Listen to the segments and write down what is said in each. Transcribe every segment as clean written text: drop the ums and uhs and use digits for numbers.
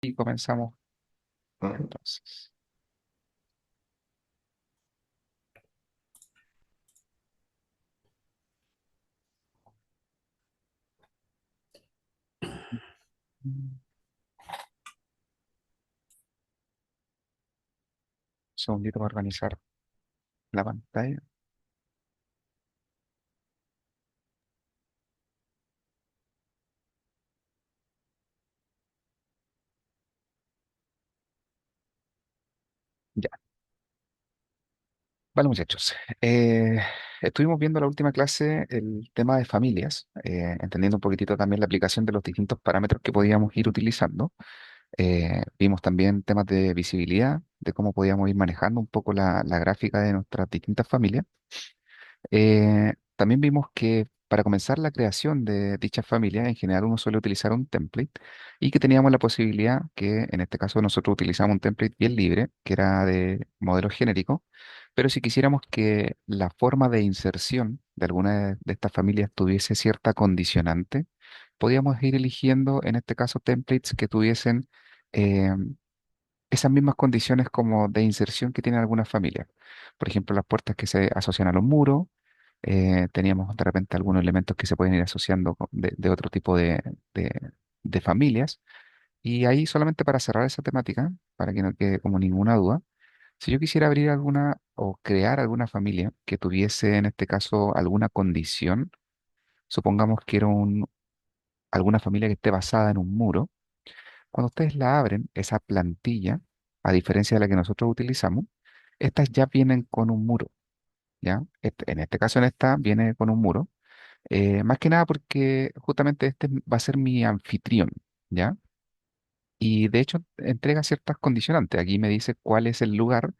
Y comenzamos Ah, entonces. Un segundito para organizar la pantalla. Ya. Vale, muchachos. Estuvimos viendo la última clase el tema de familias, entendiendo un poquitito también la aplicación de los distintos parámetros que podíamos ir utilizando. Vimos también temas de visibilidad, de cómo podíamos ir manejando un poco la gráfica de nuestras distintas familias. También vimos que para comenzar la creación de dichas familias, en general uno suele utilizar un template y que teníamos la posibilidad, que en este caso nosotros utilizamos un template bien libre, que era de modelo genérico, pero si quisiéramos que la forma de inserción de alguna de estas familias tuviese cierta condicionante, podíamos ir eligiendo en este caso templates que tuviesen eh, esas mismas condiciones como de inserción que tienen algunas familias. Por ejemplo, las puertas que se asocian a los muros, teníamos de repente algunos elementos que se pueden ir asociando de otro tipo de familias. Y ahí solamente para cerrar esa temática, para que no quede como ninguna duda, si yo quisiera abrir alguna o crear alguna familia que tuviese en este caso alguna condición, supongamos que era alguna familia que esté basada en un muro, cuando ustedes la abren, esa plantilla, a diferencia de la que nosotros utilizamos, estas ya vienen con un muro, ¿ya? En este caso, en esta viene con un muro. Más que nada porque justamente este va a ser mi anfitrión, ¿ya? Y de hecho entrega ciertas condicionantes. Aquí me dice cuál es el lugar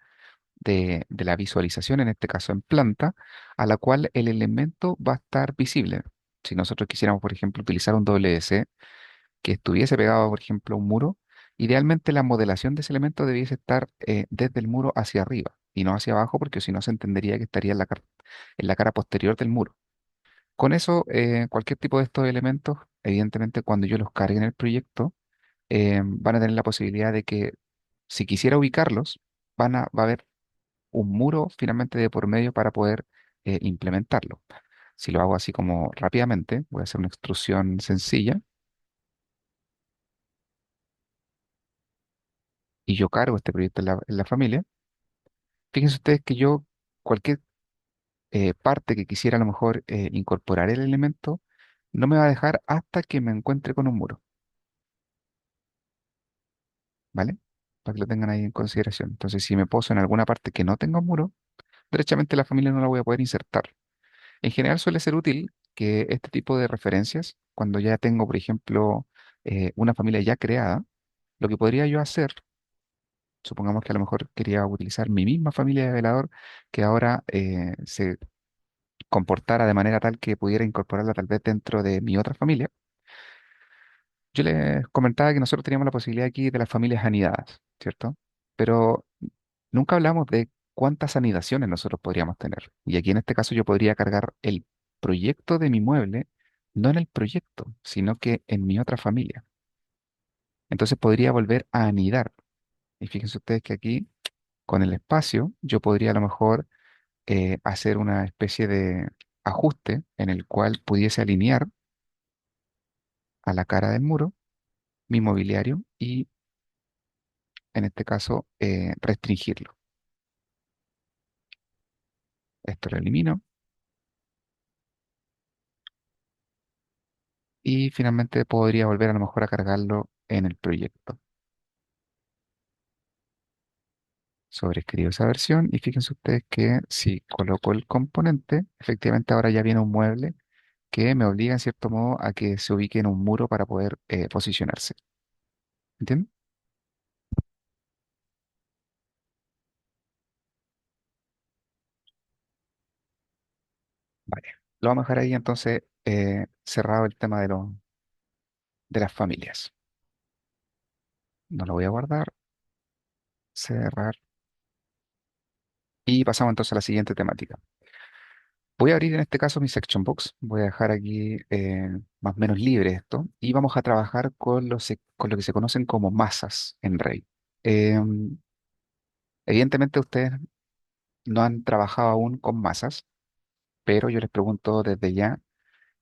de la visualización, en este caso en planta, a la cual el elemento va a estar visible. Si nosotros quisiéramos, por ejemplo, utilizar un WC que estuviese pegado, por ejemplo, a un muro, idealmente la modelación de ese elemento debiese estar desde el muro hacia arriba y no hacia abajo, porque si no se entendería que estaría en la cara posterior del muro. Con eso, cualquier tipo de estos elementos, evidentemente, cuando yo los cargue en el proyecto, van a tener la posibilidad de que, si quisiera ubicarlos, va a haber un muro finalmente de por medio para poder implementarlo. Si lo hago así como rápidamente, voy a hacer una extrusión sencilla y yo cargo este proyecto en la familia. Fíjense ustedes que yo, cualquier parte que quisiera a lo mejor incorporar el elemento, no me va a dejar hasta que me encuentre con un muro, ¿vale? Para que lo tengan ahí en consideración. Entonces, si me poso en alguna parte que no tenga un muro, derechamente la familia no la voy a poder insertar. En general suele ser útil que este tipo de referencias, cuando ya tengo, por ejemplo, una familia ya creada, lo que podría yo hacer, supongamos que a lo mejor quería utilizar mi misma familia de velador, que ahora se comportara de manera tal que pudiera incorporarla tal vez dentro de mi otra familia. Yo les comentaba que nosotros teníamos la posibilidad aquí de las familias anidadas, ¿cierto? Pero nunca hablamos de cuántas anidaciones nosotros podríamos tener. Y aquí en este caso yo podría cargar el proyecto de mi mueble, no en el proyecto, sino que en mi otra familia. Entonces podría volver a anidar. Y fíjense ustedes que aquí, con el espacio, yo podría a lo mejor hacer una especie de ajuste en el cual pudiese alinear a la cara del muro mi mobiliario y en este caso restringirlo. Esto lo elimino y finalmente podría volver a lo mejor a cargarlo en el proyecto. Sobreescribo esa versión y fíjense ustedes que si coloco el componente, efectivamente ahora ya viene un mueble que me obliga en cierto modo a que se ubique en un muro para poder posicionarse. ¿Entienden? Vale. Lo vamos a dejar ahí entonces cerrado el tema de las familias. No lo voy a guardar, cerrar y pasamos entonces a la siguiente temática. Voy a abrir en este caso mi section box, voy a dejar aquí más o menos libre esto y vamos a trabajar con, con lo que se conocen como masas en Rey. Evidentemente ustedes no han trabajado aún con masas, pero yo les pregunto desde ya,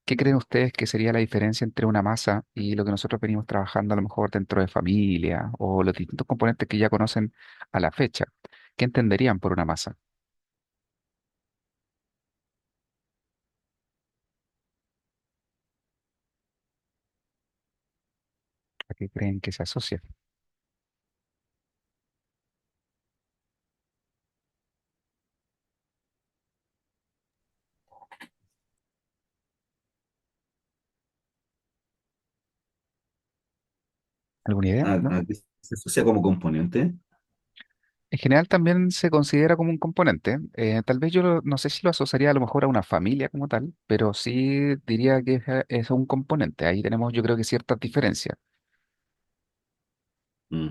¿qué creen ustedes que sería la diferencia entre una masa y lo que nosotros venimos trabajando a lo mejor dentro de familia o los distintos componentes que ya conocen a la fecha? ¿Qué entenderían por una masa? ¿A qué creen que se asocia? ¿Alguna idea? ¿No? ¿A qué se asocia como componente? En general también se considera como un componente. Tal vez no sé si lo asociaría a lo mejor a una familia como tal, pero sí diría que es un componente. Ahí tenemos yo creo que ciertas diferencias. Mm,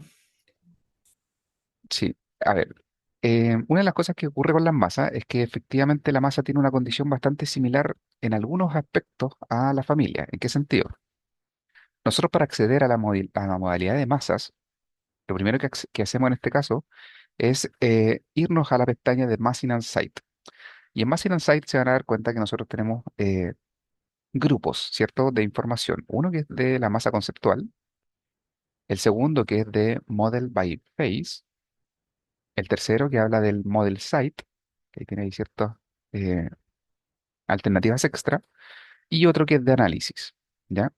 Sí, a ver, una de las cosas que ocurre con las masas es que efectivamente la masa tiene una condición bastante similar en algunos aspectos a la familia. ¿En qué sentido? Nosotros para acceder a a la modalidad de masas, lo primero que hacemos en este caso es irnos a la pestaña de Massing and Site. Y en Massing and Site se van a dar cuenta que nosotros tenemos grupos, ¿cierto?, de información. Uno que es de la masa conceptual, el segundo que es de Model by Phase, el tercero que habla del Model Site, que ahí tiene ahí ciertas eh, alternativas extra, y otro que es de análisis, ¿ya?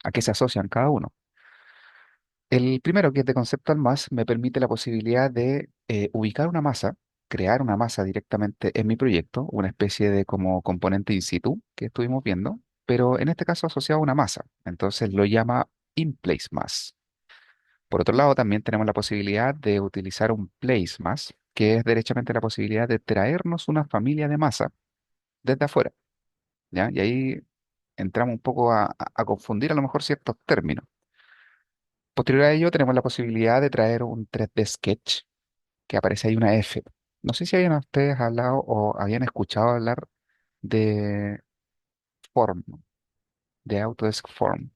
¿A qué se asocian cada uno? El primero, que es de Conceptual Mass, me permite la posibilidad de ubicar una masa, crear una masa directamente en mi proyecto, una especie de como componente in situ que estuvimos viendo, pero en este caso asociado a una masa. Entonces lo llama In-Place Mass. Por otro lado, también tenemos la posibilidad de utilizar un Place Mass, que es derechamente la posibilidad de traernos una familia de masa desde afuera, ¿ya? Y ahí entramos un poco a confundir a lo mejor ciertos términos. Posterior a ello, tenemos la posibilidad de traer un 3D Sketch, que aparece ahí una F. No sé si habían ustedes hablado o habían escuchado hablar de Form, de Autodesk Form,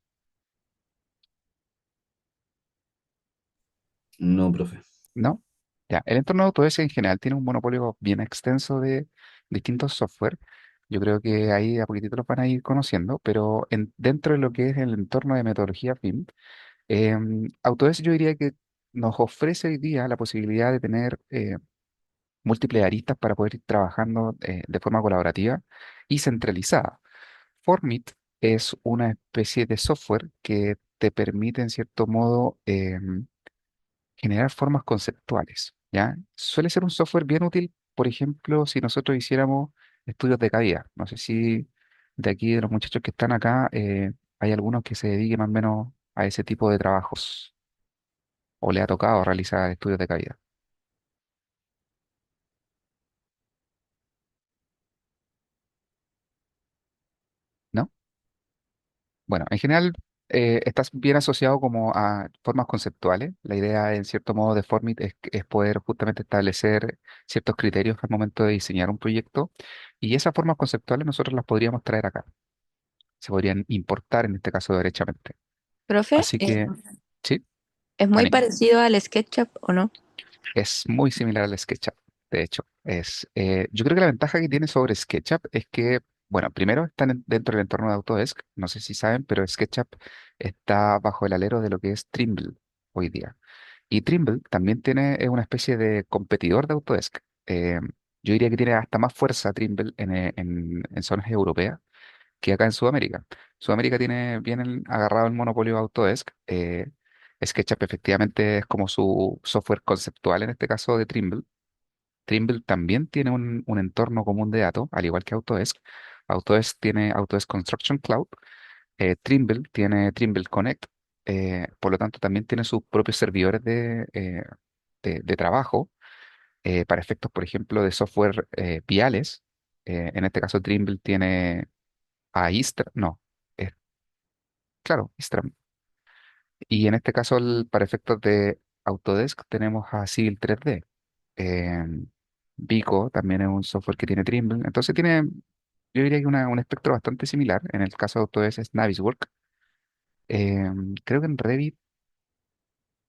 no, profe. ¿no? Ya, el entorno de Autodesk en general tiene un monopolio bien extenso de distintos software. Yo creo que ahí a poquitito los van a ir conociendo, pero dentro de lo que es el entorno de metodología BIM, Autodesk yo diría que nos ofrece hoy día la posibilidad de tener múltiples aristas para poder ir trabajando de forma colaborativa y centralizada. Formit es una especie de software que te permite, en cierto modo, generar formas conceptuales, ¿ya? Suele ser un software bien útil, por ejemplo, si nosotros hiciéramos estudios de caída. No sé si de aquí, de los muchachos que están acá, hay algunos que se dediquen más o menos a ese tipo de trabajos o le ha tocado realizar estudios de caída, ¿no? Bueno, en general estás bien asociado como a formas conceptuales. La idea, en cierto modo, de Formit es poder justamente establecer ciertos criterios al momento de diseñar un proyecto y esas formas conceptuales nosotros las podríamos traer acá. Se podrían importar en este caso derechamente. Profe, Así que, sí, ¿es muy Ani. parecido al SketchUp o no? Es muy similar al SketchUp, de hecho. Yo creo que la ventaja que tiene sobre SketchUp es que, bueno, primero están dentro del entorno de Autodesk, no sé si saben, pero SketchUp está bajo el alero de lo que es Trimble hoy día. Y Trimble también tiene una especie de competidor de Autodesk. Eh, yo diría que tiene hasta más fuerza Trimble en zonas europeas que acá en Sudamérica. Sudamérica tiene bien agarrado el monopolio de Autodesk. SketchUp efectivamente es como su software conceptual en este caso de Trimble. Trimble también tiene un entorno común de datos, al igual que Autodesk. Autodesk tiene Autodesk Construction Cloud. Trimble tiene Trimble Connect. Por lo tanto, también tiene sus propios servidores de trabajo para efectos, por ejemplo, de software viales. En este caso, Trimble tiene a Istra, no, claro, Istram. Y en este caso, para efectos de Autodesk, tenemos a Civil 3D. Vico también es un software que tiene Trimble. Entonces tiene, yo diría que un espectro bastante similar. En el caso de Autodesk es Naviswork. Eh, Creo que en Revit,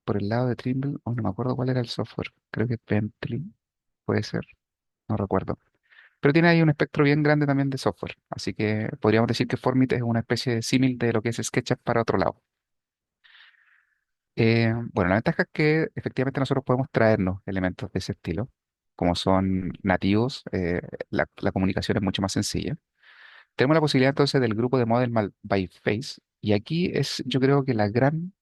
por el lado de Trimble, oh, no me acuerdo cuál era el software. Creo que Bentley, puede ser, no recuerdo. Pero tiene ahí un espectro bien grande también de software. Así que podríamos decir que Formit es una especie de símil de lo que es SketchUp para otro lado. Bueno, la ventaja es que efectivamente nosotros podemos traernos elementos de ese estilo, como son nativos, la comunicación es mucho más sencilla. Tenemos la posibilidad entonces del grupo de by Face, y aquí es yo creo que la gran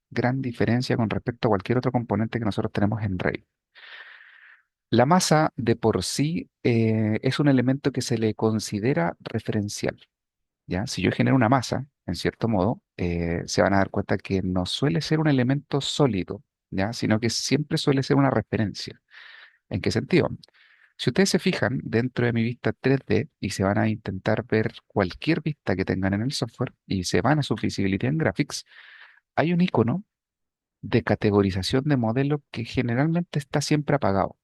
diferencia con respecto a cualquier otro componente que nosotros tenemos en Revit. La masa de por sí es un elemento que se le considera referencial. ¿Ya? Si yo genero una masa, en cierto modo, se van a dar cuenta que no suele ser un elemento sólido, ¿ya? Sino que siempre suele ser una referencia. ¿En qué sentido? Si ustedes se fijan dentro de mi vista 3D y se van a intentar ver cualquier vista que tengan en el software y se van a su Feasibility en Graphics, hay un icono de categorización de modelo que generalmente está siempre apagado,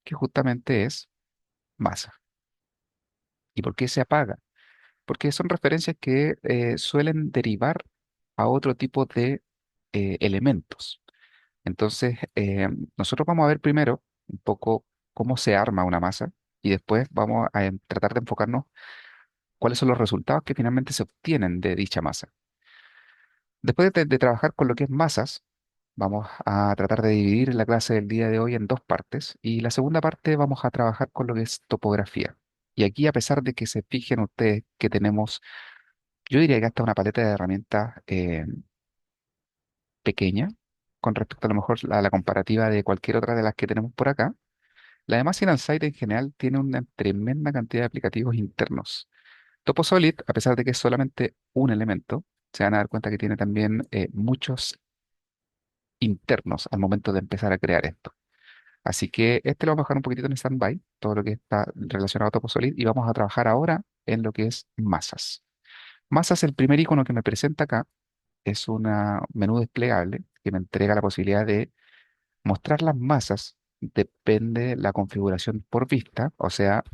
que justamente es masa. ¿Y por qué se apaga? Porque son referencias que suelen derivar a otro tipo de elementos. Entonces, nosotros vamos a ver primero un poco cómo se arma una masa y después vamos a tratar de enfocarnos cuáles son los resultados que finalmente se obtienen de dicha masa. Después de trabajar con lo que es masas, vamos a tratar de dividir la clase del día de hoy en dos partes y la segunda parte vamos a trabajar con lo que es topografía. Y aquí, a pesar de que se fijen ustedes que tenemos, yo diría que hasta una paleta de herramientas pequeña con respecto a lo mejor a la comparativa de cualquier otra de las que tenemos por acá. La de Machine and Site en general tiene una tremenda cantidad de aplicativos internos. TopoSolid, a pesar de que es solamente un elemento, se van a dar cuenta que tiene también muchos internos al momento de empezar a crear esto. Así que este lo vamos a dejar un poquitito en stand-by, todo lo que está relacionado a TopoSolid, y vamos a trabajar ahora en lo que es masas. Masas, el primer icono que me presenta acá, es un menú desplegable que me entrega la posibilidad de mostrar las masas. Depende la configuración por vista, o sea,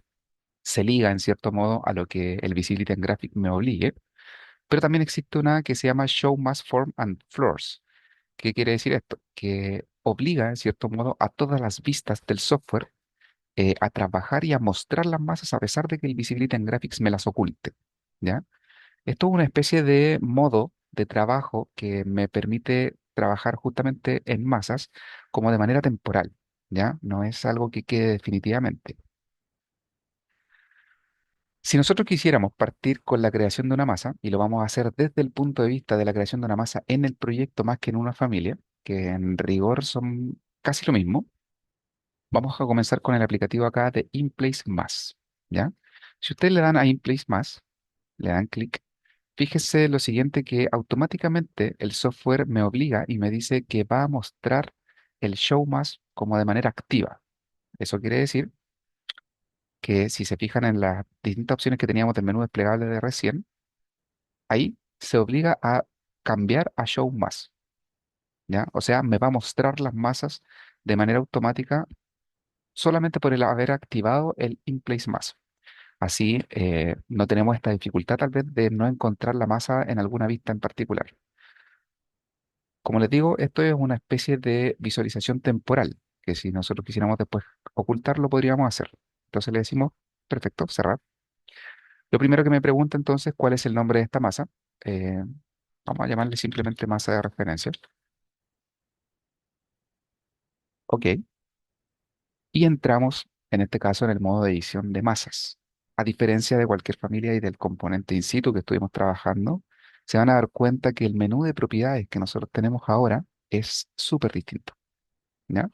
se liga en cierto modo a lo que el Visibility and Graphic me obligue, pero también existe una que se llama Show Mass Form and Floors. ¿Qué quiere decir esto? Que obliga en cierto modo a todas las vistas del software a trabajar y a mostrar las masas a pesar de que el Visibility and Graphics me las oculte. ¿Ya? Esto es una especie de modo de trabajo que me permite trabajar justamente en masas como de manera temporal, ¿ya? No es algo que quede definitivamente. Si nosotros quisiéramos partir con la creación de una masa, y lo vamos a hacer desde el punto de vista de la creación de una masa en el proyecto más que en una familia, que en rigor son casi lo mismo, vamos a comenzar con el aplicativo acá de InPlace Más, ¿ya? Si ustedes le dan a InPlace Más, le dan clic. Fíjese lo siguiente, que automáticamente el software me obliga y me dice que va a mostrar el show más como de manera activa. Eso quiere decir que si se fijan en las distintas opciones que teníamos del menú desplegable de recién, ahí se obliga a cambiar a show más, ¿ya? O sea, me va a mostrar las masas de manera automática solamente por el haber activado el in place más. Así no tenemos esta dificultad tal vez de no encontrar la masa en alguna vista en particular. Como les digo, esto es una especie de visualización temporal, que si nosotros quisiéramos después ocultarlo, podríamos hacer. Entonces le decimos, perfecto, cerrar. Lo primero que me pregunta entonces, ¿cuál es el nombre de esta masa? Eh, Vamos a llamarle simplemente masa de referencia. Ok. Y entramos, en este caso, en el modo de edición de masas. A diferencia de cualquier familia y del componente in situ que estuvimos trabajando, se van a dar cuenta que el menú de propiedades que nosotros tenemos ahora es súper distinto. ¿Ya?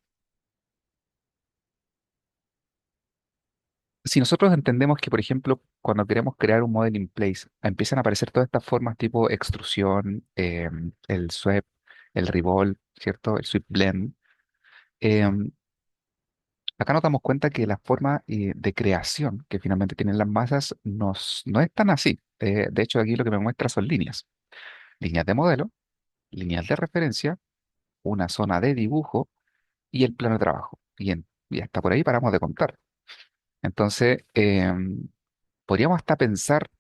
Si nosotros entendemos que, por ejemplo, cuando queremos crear un model in place, empiezan a aparecer todas estas formas tipo extrusión, el sweep, el revolve, ¿cierto? El sweep blend. em, Acá nos damos cuenta que la forma de creación que finalmente tienen las masas no es tan así. De hecho, aquí lo que me muestra son líneas. Líneas de modelo, líneas de referencia, una zona de dibujo y el plano de trabajo. y hasta por ahí paramos de contar. Entonces, podríamos hasta pensar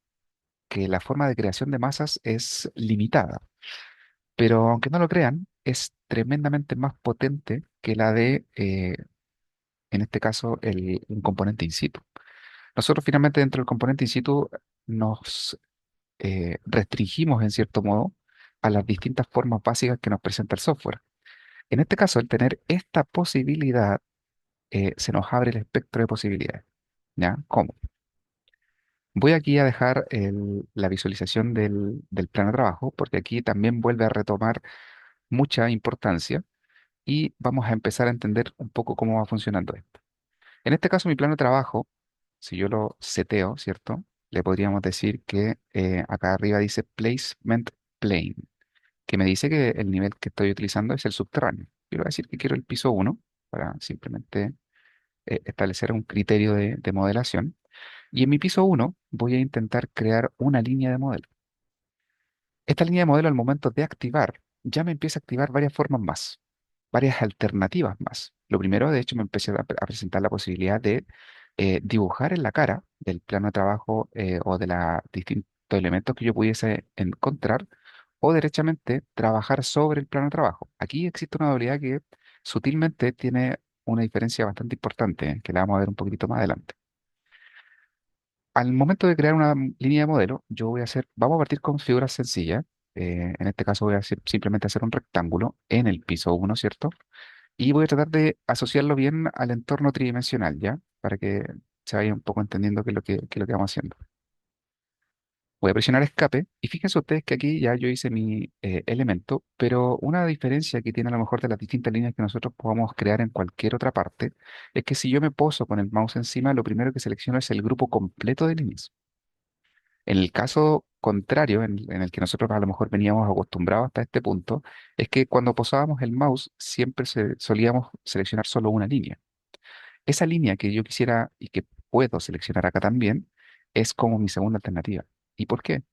que la forma de creación de masas es limitada, pero aunque no lo crean, es tremendamente más potente que la de, en este caso, un componente in situ. Nosotros finalmente dentro del componente in situ nos restringimos en cierto modo a las distintas formas básicas que nos presenta el software. En este caso, el tener esta posibilidad, se nos abre el espectro de posibilidades. ¿Ya? ¿Cómo? Voy aquí a dejar la visualización del plano de trabajo, porque aquí también vuelve a retomar mucha importancia y vamos a empezar a entender un poco cómo va funcionando esto. En este caso, mi plano de trabajo, si yo lo seteo, ¿cierto? Le podríamos decir que acá arriba dice Placement Plane, que me dice que el nivel que estoy utilizando es el subterráneo. Yo le voy a decir que quiero el piso uno para simplemente establecer un criterio de modelación. Y en mi piso uno voy a intentar crear una línea de modelo. Esta línea de modelo al momento de activar ya me empieza a activar varias formas más, varias alternativas más. Lo primero, de hecho, me empecé a presentar la posibilidad de dibujar en la cara del plano de trabajo o de los distintos elementos que yo pudiese encontrar o derechamente trabajar sobre el plano de trabajo. Aquí existe una habilidad que sutilmente tiene una diferencia bastante importante, que la vamos a ver un poquitito más adelante. Al momento de crear una línea de modelo, yo voy a hacer, vamos a partir con figuras sencillas. En este caso voy a simplemente hacer un rectángulo en el piso uno, ¿cierto? Y voy a tratar de asociarlo bien al entorno tridimensional, ¿ya? Para que se vaya un poco entendiendo qué es lo que vamos haciendo. Voy a presionar escape y fíjense ustedes que aquí ya yo hice mi elemento, pero una diferencia que tiene a lo mejor de las distintas líneas que nosotros podamos crear en cualquier otra parte es que si yo me poso con el mouse encima, lo primero que selecciono es el grupo completo de líneas. En el caso contrario, en el que nosotros a lo mejor veníamos acostumbrados hasta este punto, es que cuando posábamos el mouse siempre solíamos seleccionar solo una línea. Esa línea que yo quisiera y que puedo seleccionar acá también es como mi segunda alternativa. ¿Y por qué?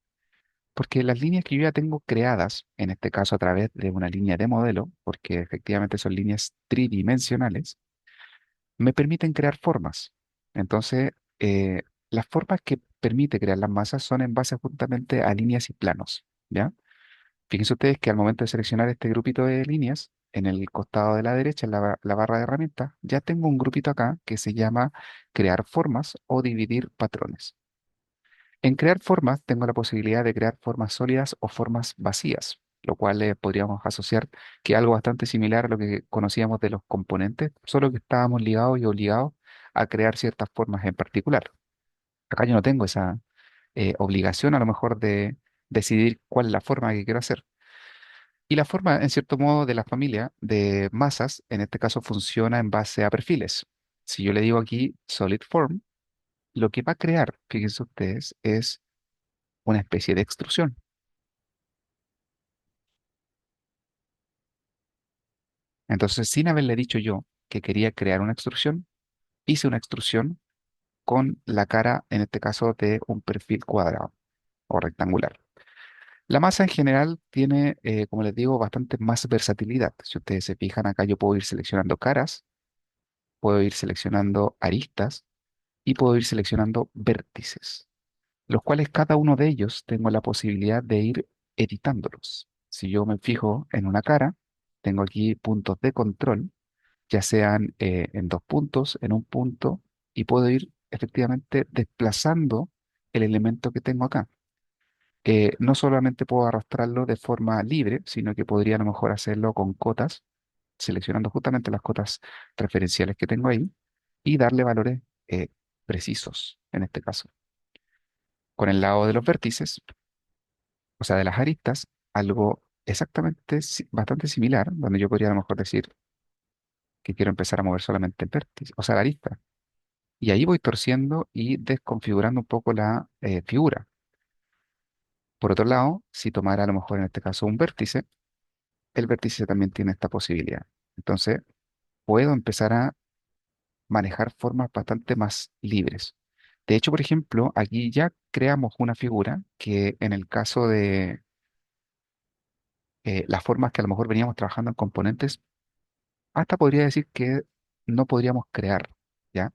Porque las líneas que yo ya tengo creadas, en este caso a través de una línea de modelo, porque efectivamente son líneas tridimensionales, me permiten crear formas. Entonces, las formas que permite crear las masas son en base justamente a líneas y planos, ¿ya? Fíjense ustedes que al momento de seleccionar este grupito de líneas, en el costado de la derecha, en la barra de herramientas, ya tengo un grupito acá que se llama crear formas o dividir patrones. En crear formas tengo la posibilidad de crear formas sólidas o formas vacías, lo cual podríamos asociar que es algo bastante similar a lo que conocíamos de los componentes, solo que estábamos ligados y obligados a crear ciertas formas en particular. Acá yo no tengo esa obligación a lo mejor de decidir cuál es la forma que quiero hacer. Y la forma, en cierto modo, de la familia de masas, en este caso, funciona en base a perfiles. Si yo le digo aquí Solid Form, lo que va a crear, fíjense ustedes, es una especie de extrusión. Entonces, sin haberle dicho yo que quería crear una extrusión, hice una extrusión con la cara, en este caso, de un perfil cuadrado o rectangular. La masa en general tiene, como les digo, bastante más versatilidad. Si ustedes se fijan acá, yo puedo ir seleccionando caras, puedo ir seleccionando aristas y puedo ir seleccionando vértices, los cuales cada uno de ellos tengo la posibilidad de ir editándolos. Si yo me fijo en una cara, tengo aquí puntos de control ya sean en dos puntos, en un punto, y puedo ir efectivamente desplazando el elemento que tengo acá. No solamente puedo arrastrarlo de forma libre, sino que podría a lo mejor hacerlo con cotas, seleccionando justamente las cotas referenciales que tengo ahí y darle valores precisos, en este caso. Con el lado de los vértices, o sea, de las aristas, algo exactamente bastante similar, donde yo podría a lo mejor decir que quiero empezar a mover solamente el vértice, o sea, la arista. Y ahí voy torciendo y desconfigurando un poco la figura. Por otro lado, si tomara a lo mejor en este caso un vértice, el vértice también tiene esta posibilidad. Entonces, puedo empezar a manejar formas bastante más libres. De hecho, por ejemplo, aquí ya creamos una figura que en el caso de las formas que a lo mejor veníamos trabajando en componentes, hasta podría decir que no podríamos crear, ¿ya?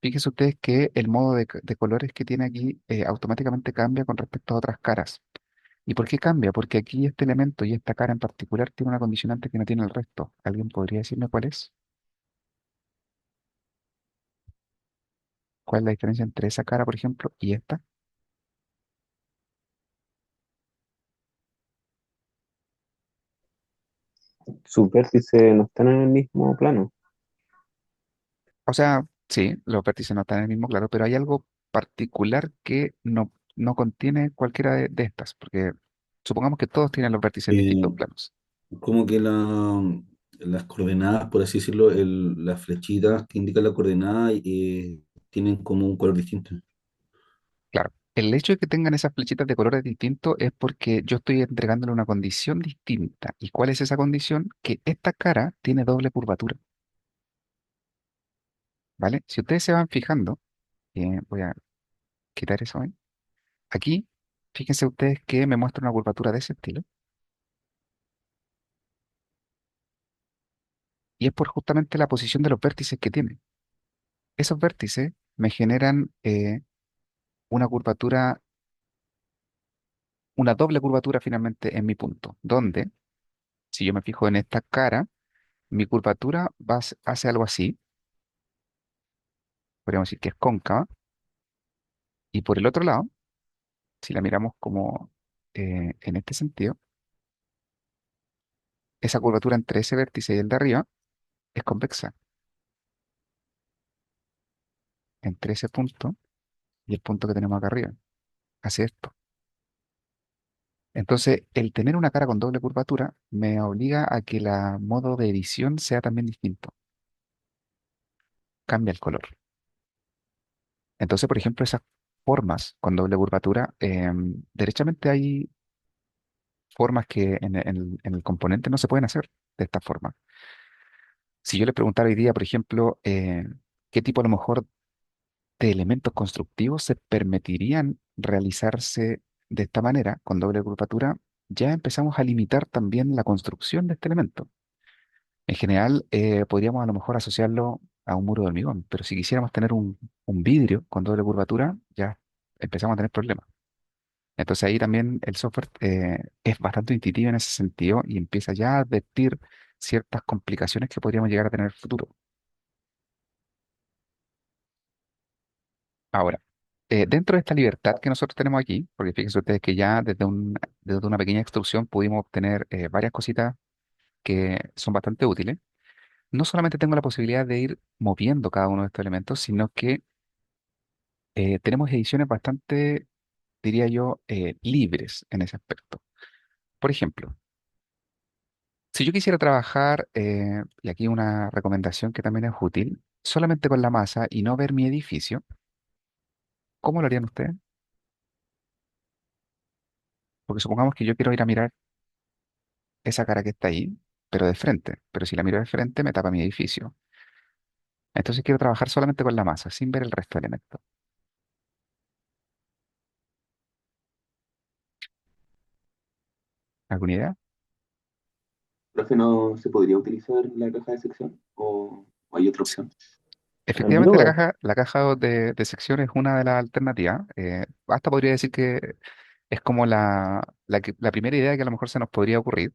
Fíjense ustedes que el modo de colores que tiene aquí automáticamente cambia con respecto a otras caras. ¿Y por qué cambia? Porque aquí este elemento y esta cara en particular tiene una condicionante que no tiene el resto. ¿Alguien podría decirme cuál es? ¿Cuál es la diferencia entre esa cara, por ejemplo, y esta? Sus vértices no están en el mismo plano. O sea, sí, los vértices no están en el mismo claro, pero hay algo particular que no contiene cualquiera de estas, porque supongamos que todos tienen los vértices en Eh, distintos planos. Como que las coordenadas, por así decirlo, las flechitas que indican la coordenada tienen como un color distinto. Claro, el hecho de que tengan esas flechitas de colores distintos es porque yo estoy entregándole una condición distinta. ¿Y cuál es esa condición? Que esta cara tiene doble curvatura, ¿vale? Si ustedes se van fijando, voy a quitar eso ahí. Aquí, fíjense ustedes que me muestra una curvatura de ese estilo, y es por justamente la posición de los vértices que tiene. Esos vértices me generan una curvatura, una doble curvatura finalmente en mi punto, donde, si yo me fijo en esta cara, mi curvatura hace algo así, podríamos decir que es cóncava, y por el otro lado, si la miramos como en este sentido, esa curvatura entre ese vértice y el de arriba es convexa, entre ese punto y el punto que tenemos acá arriba. Hace esto. Entonces, el tener una cara con doble curvatura me obliga a que la modo de edición sea también distinto. Cambia el color. Entonces, por ejemplo, esas formas con doble curvatura, derechamente hay formas que en el componente no se pueden hacer de esta forma. Si yo le preguntara hoy día, por ejemplo, qué tipo a lo mejor de elementos constructivos se permitirían realizarse de esta manera, con doble curvatura, ya empezamos a limitar también la construcción de este elemento. En general, podríamos a lo mejor asociarlo a un muro de hormigón, pero si quisiéramos tener un vidrio con doble curvatura, ya empezamos a tener problemas. Entonces ahí también el software es bastante intuitivo en ese sentido y empieza ya a advertir ciertas complicaciones que podríamos llegar a tener en el futuro. Ahora, dentro de esta libertad que nosotros tenemos aquí, porque fíjense ustedes que ya desde una pequeña extrusión pudimos obtener varias cositas que son bastante útiles, no solamente tengo la posibilidad de ir moviendo cada uno de estos elementos, sino que tenemos ediciones bastante, diría yo, libres en ese aspecto. Por ejemplo, si yo quisiera trabajar, y aquí una recomendación que también es útil, solamente con la masa y no ver mi edificio, ¿cómo lo harían ustedes? Porque supongamos que yo quiero ir a mirar esa cara que está ahí, pero de frente. Pero si la miro de frente, me tapa mi edificio. Entonces quiero trabajar solamente con la masa, sin ver el resto del elemento. ¿Alguna idea? Profe, ¿no se podría utilizar la caja de sección? ¿O hay otra opción? En mi Efectivamente, duda. la caja de sección es una de las alternativas. Hasta podría decir que es como la primera idea que a lo mejor se nos podría ocurrir,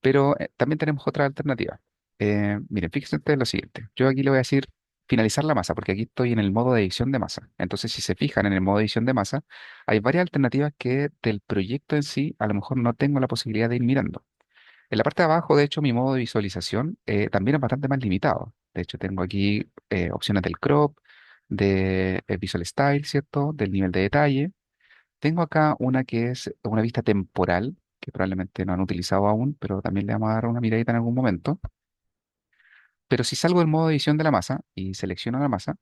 pero también tenemos otra alternativa. Miren, fíjense ustedes lo siguiente. Yo aquí le voy a decir finalizar la masa, porque aquí estoy en el modo de edición de masa. Entonces, si se fijan en el modo de edición de masa, hay varias alternativas que del proyecto en sí a lo mejor no tengo la posibilidad de ir mirando. En la parte de abajo, de hecho, mi modo de visualización también es bastante más limitado. De hecho, tengo aquí opciones del crop, de Visual Style, ¿cierto? Del nivel de detalle. Tengo acá una que es una vista temporal, que probablemente no han utilizado aún, pero también le vamos a dar una miradita en algún momento. Pero si salgo del modo de edición de la masa y selecciono la masa,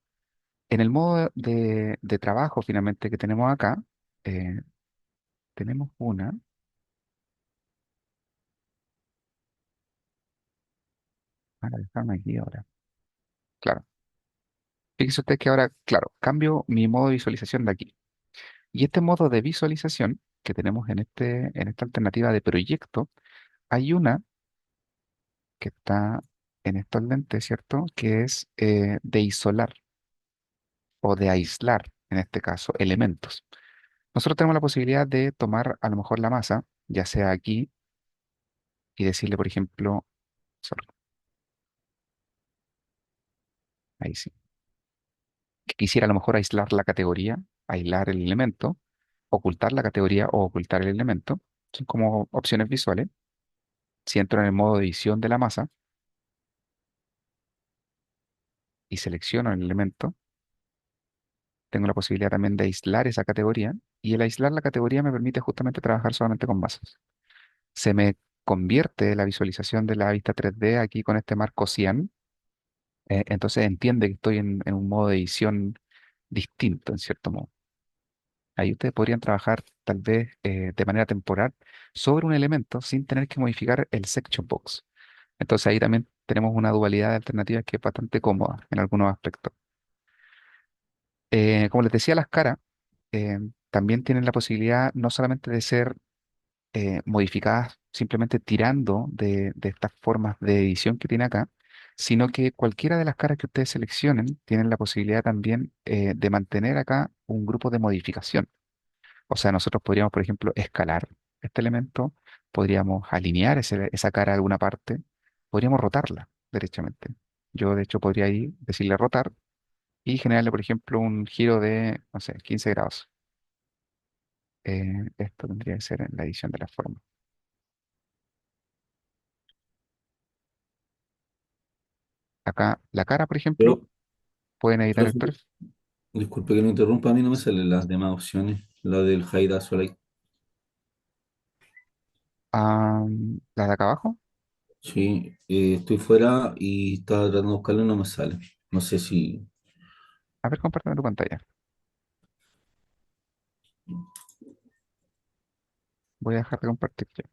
en el modo de trabajo finalmente que tenemos acá, eh, tenemos una, para dejarme aquí ahora. Claro. Fíjense ustedes que ahora, claro, cambio mi modo de visualización de aquí. Y este modo de visualización que tenemos en esta alternativa de proyecto, hay una que está en estos lentes, ¿cierto? Que es de isolar o de aislar, en este caso, elementos. Nosotros tenemos la posibilidad de tomar a lo mejor la masa, ya sea aquí, y decirle, por ejemplo, sorry, ahí sí, que quisiera a lo mejor aislar la categoría, aislar el elemento, ocultar la categoría o ocultar el elemento. Son como opciones visuales. Si entro en el modo de edición de la masa y selecciono el elemento, tengo la posibilidad también de aislar esa categoría y el aislar la categoría me permite justamente trabajar solamente con masas. Se me convierte la visualización de la vista 3D aquí con este marco cian, entonces entiende que estoy en un modo de edición distinto, en cierto modo. Ahí ustedes podrían trabajar tal vez de manera temporal sobre un elemento sin tener que modificar el section box. Entonces ahí también tenemos una dualidad de alternativas que es bastante cómoda en algunos aspectos. Como les decía, las caras eh, también tienen la posibilidad no solamente de ser modificadas simplemente tirando de estas formas de edición que tiene acá, sino que cualquiera de las caras que ustedes seleccionen tienen la posibilidad también de mantener acá un grupo de modificación. O sea, nosotros podríamos, por ejemplo, escalar este elemento, podríamos alinear esa cara a alguna parte, podríamos rotarla derechamente. Yo, de hecho, podría ahí decirle rotar y generarle, por ejemplo, un giro de, no sé, 15 grados. Esto tendría que ser en la edición de la forma. Acá, la cara, por ejemplo, Pero, pueden editar el profe, perfil. disculpe que lo interrumpa, a mí no me salen las demás opciones, la del Haida Soleil. La de acá abajo. Sí, estoy fuera y estaba tratando de buscarlo y no me sale. No sé si A ver, compárteme tu pantalla. Voy a dejar de compartir ya.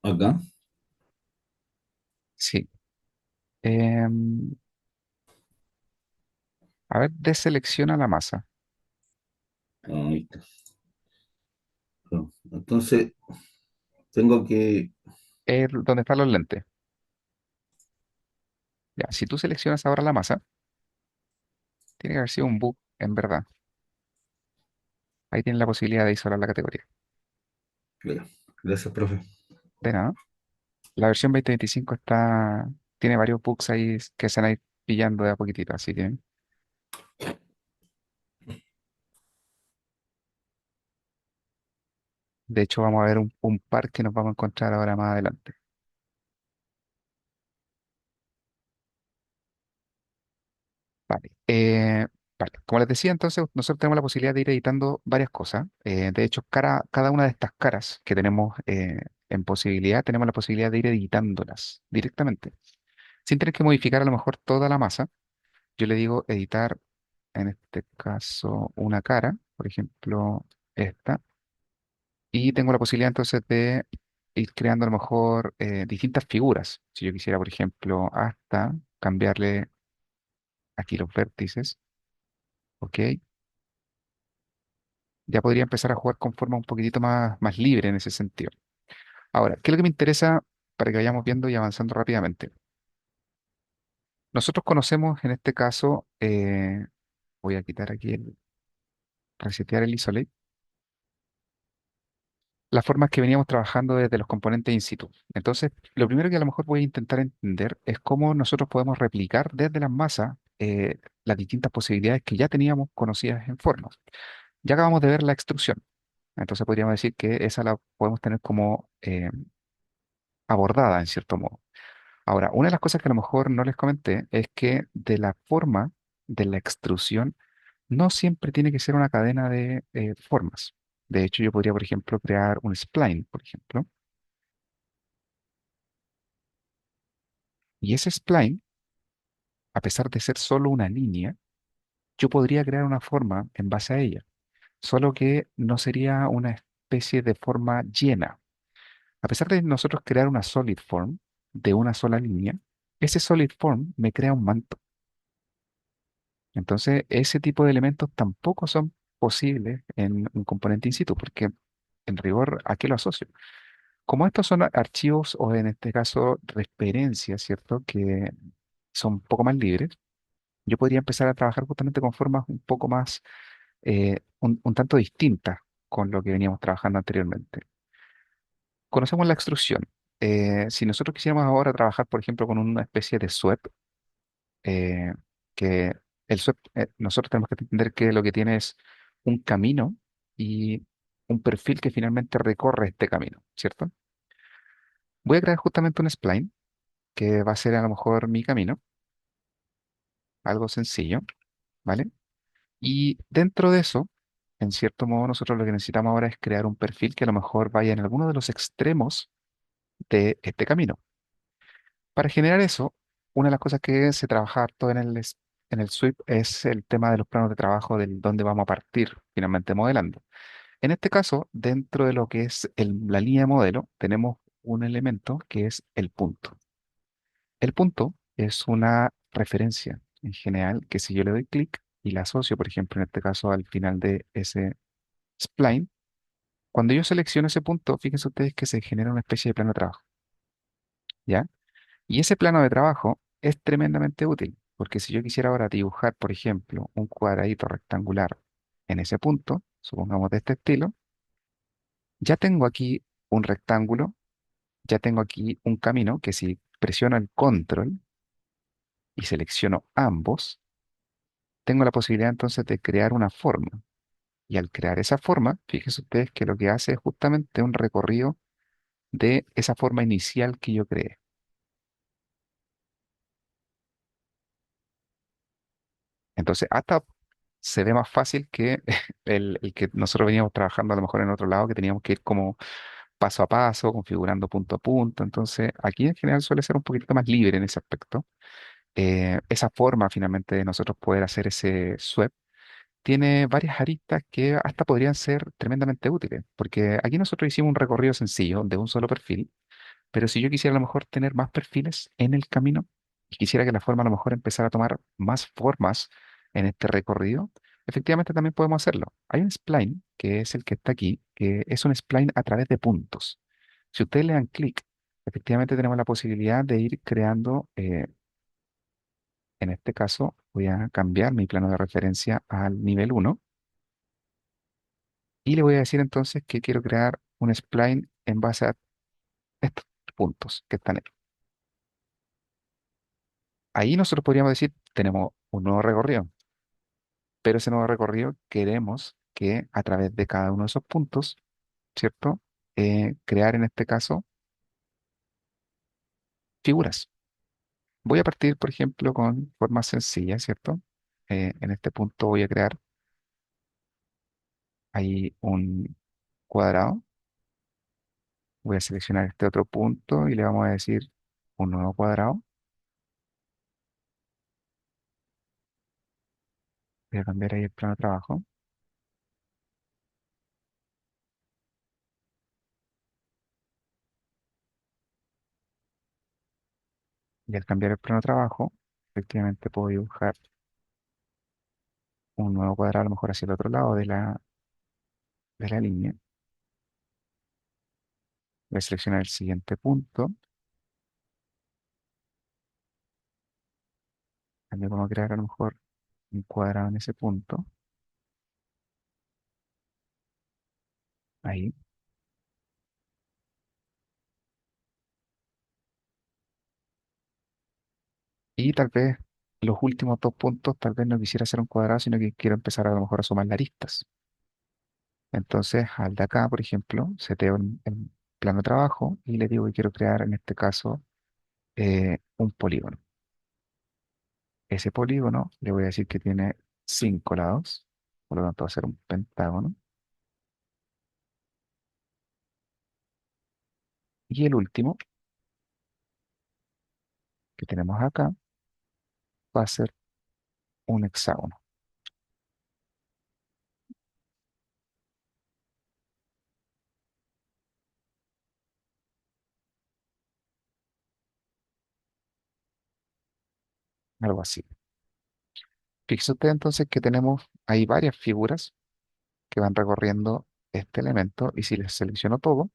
acá. Sí. Em, a ver, deselecciona la masa. Ahí está. No. Entonces, tengo que... ¿Dónde están los lentes? Ya, si tú seleccionas ahora la masa, tiene que haber sido un bug en verdad. Ahí tienes la posibilidad de isolar la categoría. Mira, gracias, profe. De nada. La versión 2025 tiene varios bugs ahí que se van a ir pillando de a poquitito, así que de hecho vamos a ver un par que nos vamos a encontrar ahora más adelante. Vale. Vale. Como les decía, entonces nosotros tenemos la posibilidad de ir editando varias cosas. De hecho, cada una de estas caras que tenemos en posibilidad, tenemos la posibilidad de ir editándolas directamente, sin tener que modificar a lo mejor toda la masa. Yo le digo editar, en este caso, una cara, por ejemplo, esta, y tengo la posibilidad entonces de ir creando a lo mejor distintas figuras. Si yo quisiera, por ejemplo, hasta cambiarle aquí los vértices, ¿ok? Ya podría empezar a jugar con forma un poquitito más libre en ese sentido. Ahora, ¿qué es lo que me interesa para que vayamos viendo y avanzando rápidamente? Nosotros conocemos en este caso, voy a quitar aquí resetear el isolate, las formas que veníamos trabajando desde los componentes in situ. Entonces, lo primero que a lo mejor voy a intentar entender es cómo nosotros podemos replicar desde las masas las distintas posibilidades que ya teníamos conocidas en formas. Ya acabamos de ver la extrusión. Entonces podríamos decir que esa la podemos tener como abordada en cierto modo. Ahora, una de las cosas que a lo mejor no les comenté es que de la forma de la extrusión no siempre tiene que ser una cadena de formas. De hecho, yo podría, por ejemplo, crear un spline, por ejemplo, y ese spline, a pesar de ser solo una línea, yo podría crear una forma en base a ella, solo que no sería una especie de forma llena. A pesar de nosotros crear una solid form de una sola línea, ese solid form me crea un manto. Entonces, ese tipo de elementos tampoco son posible en un componente in situ, porque en rigor, ¿a qué lo asocio? Como estos son archivos o en este caso referencias, ¿cierto? Que son un poco más libres, yo podría empezar a trabajar justamente con formas un poco más, un tanto distintas con lo que veníamos trabajando anteriormente. Conocemos la extrusión. Si nosotros quisiéramos ahora trabajar, por ejemplo, con una especie de sweep, eh, que el sweep, nosotros tenemos que entender que lo que tiene es un camino y un perfil que finalmente recorre este camino, ¿cierto? Voy a crear justamente un spline que va a ser a lo mejor mi camino, algo sencillo, ¿vale? Y dentro de eso, en cierto modo, nosotros lo que necesitamos ahora es crear un perfil que a lo mejor vaya en alguno de los extremos de este camino. Para generar eso, una de las cosas que se trabaja harto en el SWIP es el tema de los planos de trabajo del dónde vamos a partir finalmente modelando. En este caso, dentro de lo que es la línea de modelo, tenemos un elemento que es el punto. El punto es una referencia en general que si yo le doy clic y la asocio, por ejemplo, en este caso al final de ese spline, cuando yo selecciono ese punto, fíjense ustedes que se genera una especie de plano de trabajo, ¿ya? Y ese plano de trabajo es tremendamente útil, porque si yo quisiera ahora dibujar, por ejemplo, un cuadradito rectangular en ese punto, supongamos de este estilo, ya tengo aquí un rectángulo, ya tengo aquí un camino que si presiono el control y selecciono ambos, tengo la posibilidad entonces de crear una forma. Y al crear esa forma, fíjense ustedes que lo que hace es justamente un recorrido de esa forma inicial que yo creé. Entonces, hasta se ve más fácil que el que nosotros veníamos trabajando a lo mejor en otro lado, que teníamos que ir como paso a paso, configurando punto a punto. Entonces, aquí en general suele ser un poquito más libre en ese aspecto. Esa forma finalmente de nosotros poder hacer ese swap tiene varias aristas que hasta podrían ser tremendamente útiles, porque aquí nosotros hicimos un recorrido sencillo de un solo perfil. Pero si yo quisiera a lo mejor tener más perfiles en el camino y quisiera que la forma a lo mejor empezara a tomar más formas en este recorrido, efectivamente también podemos hacerlo. Hay un spline, que es el que está aquí, que es un spline a través de puntos. Si ustedes le dan clic, efectivamente tenemos la posibilidad de ir creando, en este caso voy a cambiar mi plano de referencia al nivel uno y le voy a decir entonces que quiero crear un spline en base a estos puntos que están ahí nosotros podríamos decir, tenemos un nuevo recorrido, pero ese nuevo recorrido queremos que a través de cada uno de esos puntos, ¿cierto? Crear en este caso figuras. Voy a partir, por ejemplo, con formas sencillas, ¿cierto? En este punto voy a crear ahí un cuadrado. Voy a seleccionar este otro punto y le vamos a decir un nuevo cuadrado. Voy a cambiar ahí el plano de trabajo. Y al cambiar el plano de trabajo, efectivamente puedo dibujar un nuevo cuadrado, a lo mejor hacia el otro lado de la línea. Voy a seleccionar el siguiente punto. También vamos a crear a lo mejor un cuadrado en ese punto. Ahí. Y tal vez los últimos dos puntos, tal vez no quisiera hacer un cuadrado, sino que quiero empezar a lo mejor a sumar aristas. Entonces, al de acá, por ejemplo, seteo el plano de trabajo y le digo que quiero crear en este caso un polígono. Ese polígono le voy a decir que tiene 5 lados, por lo tanto va a ser un pentágono. Y el último que tenemos acá va a ser un hexágono. Algo así. Fíjese usted entonces que tenemos ahí varias figuras que van recorriendo este elemento y si les selecciono todo,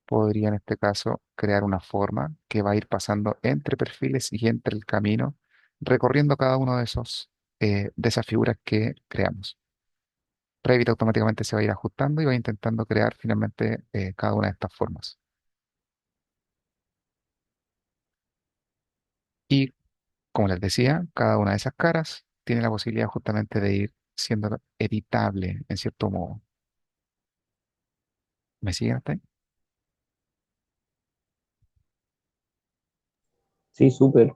podría en este caso crear una forma que va a ir pasando entre perfiles y entre el camino, recorriendo cada uno de esos, de esas figuras que creamos. Revit automáticamente se va a ir ajustando y va intentando crear finalmente cada una de estas formas. Y como les decía, cada una de esas caras tiene la posibilidad justamente de ir siendo editable en cierto modo. ¿Me siguen hasta ahí? Sí, súper.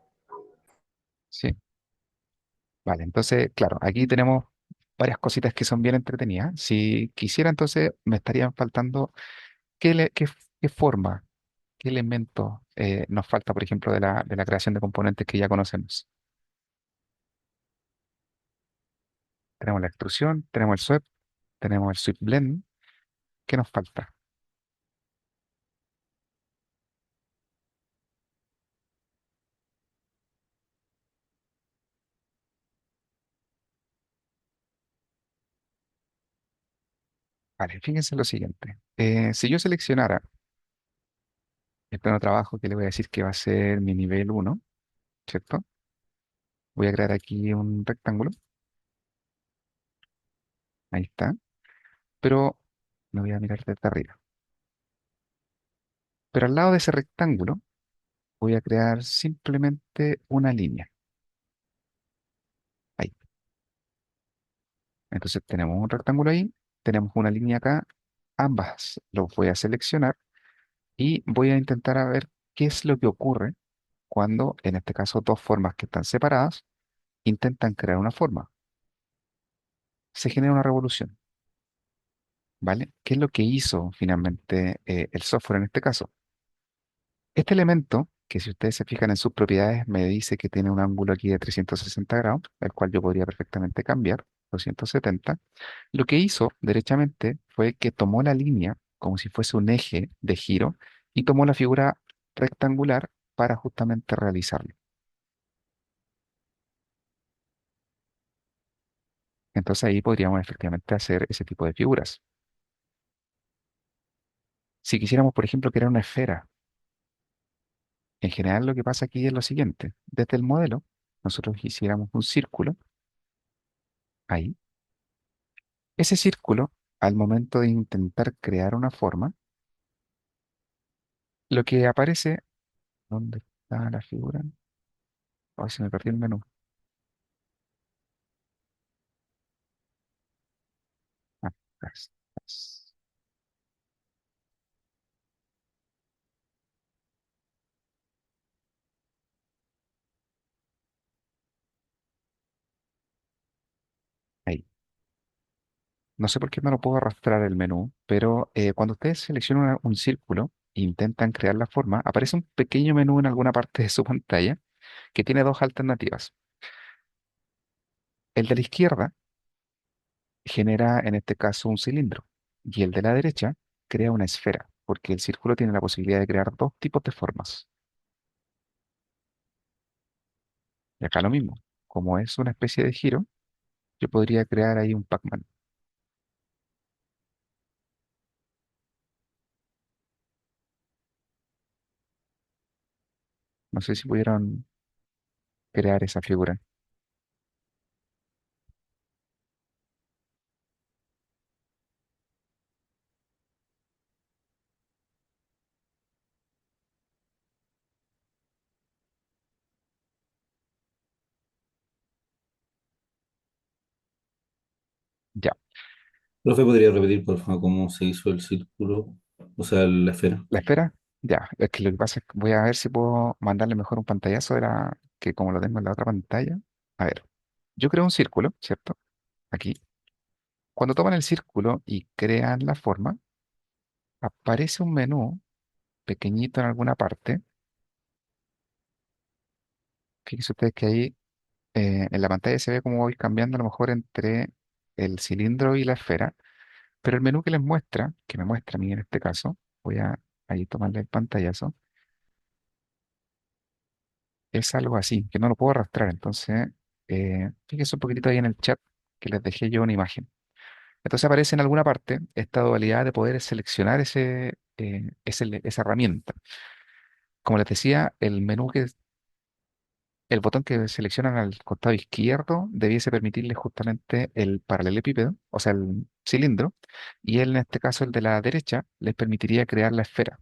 Sí. Vale, entonces, claro, aquí tenemos varias cositas que son bien entretenidas. Si quisiera, entonces me estarían faltando qué forma, qué elemento nos falta, por ejemplo, de la creación de componentes que ya conocemos. Tenemos la extrusión, tenemos el sweep, tenemos el sweep blend. ¿Qué nos falta? Vale, fíjense lo siguiente. Si yo seleccionara el plano de trabajo que le voy a decir que va a ser mi nivel uno, ¿cierto? Voy a crear aquí un rectángulo. Ahí está. Pero me voy a mirar desde arriba. Pero al lado de ese rectángulo voy a crear simplemente una línea. Ahí. Entonces tenemos un rectángulo ahí, tenemos una línea acá. Ambas los voy a seleccionar y voy a intentar a ver qué es lo que ocurre cuando, en este caso, dos formas que están separadas intentan crear una forma. Se genera una revolución, ¿vale? ¿Qué es lo que hizo finalmente el software en este caso? Este elemento, que si ustedes se fijan en sus propiedades, me dice que tiene un ángulo aquí de 360 grados, el cual yo podría perfectamente cambiar, 270. Lo que hizo derechamente fue que tomó la línea como si fuese un eje de giro y tomó la figura rectangular para justamente realizarlo. Entonces ahí podríamos efectivamente hacer ese tipo de figuras. Si quisiéramos, por ejemplo, crear una esfera, en general lo que pasa aquí es lo siguiente. Desde el modelo, nosotros hiciéramos un círculo ahí. Ese círculo, al momento de intentar crear una forma, lo que aparece, ¿dónde está la figura? Ay, se me perdió el menú. Ah, acá está. Ahí. No sé por qué no lo puedo arrastrar el menú, pero cuando ustedes seleccionan un círculo e intentan crear la forma, aparece un pequeño menú en alguna parte de su pantalla que tiene dos alternativas. El de la izquierda genera en este caso un cilindro y el de la derecha crea una esfera, porque el círculo tiene la posibilidad de crear dos tipos de formas. Y acá lo mismo, como es una especie de giro, yo podría crear ahí un Pac-Man. No sé si pudieron crear esa figura. Ya. Profe, ¿podría repetir, por favor, cómo se hizo el círculo? O sea, la esfera. ¿La espera? Ya. Es que lo que pasa es que voy a ver si puedo mandarle mejor un pantallazo de que como lo tengo en la otra pantalla. A ver, yo creo un círculo, ¿cierto? Aquí. Cuando toman el círculo y crean la forma, aparece un menú pequeñito en alguna parte. Fíjense ustedes que ahí en la pantalla se ve cómo voy cambiando a lo mejor entre el cilindro y la esfera, pero el menú que les muestra, que me muestra a mí en este caso, voy a ahí tomarle el pantallazo, es algo así, que no lo puedo arrastrar. Entonces, fíjense un poquitito ahí en el chat que les dejé yo una imagen. Entonces aparece en alguna parte esta dualidad de poder seleccionar esa herramienta. Como les decía, el botón que seleccionan al costado izquierdo debiese permitirle justamente el paralelepípedo, o sea, el cilindro, y él, en este caso el de la derecha, les permitiría crear la esfera.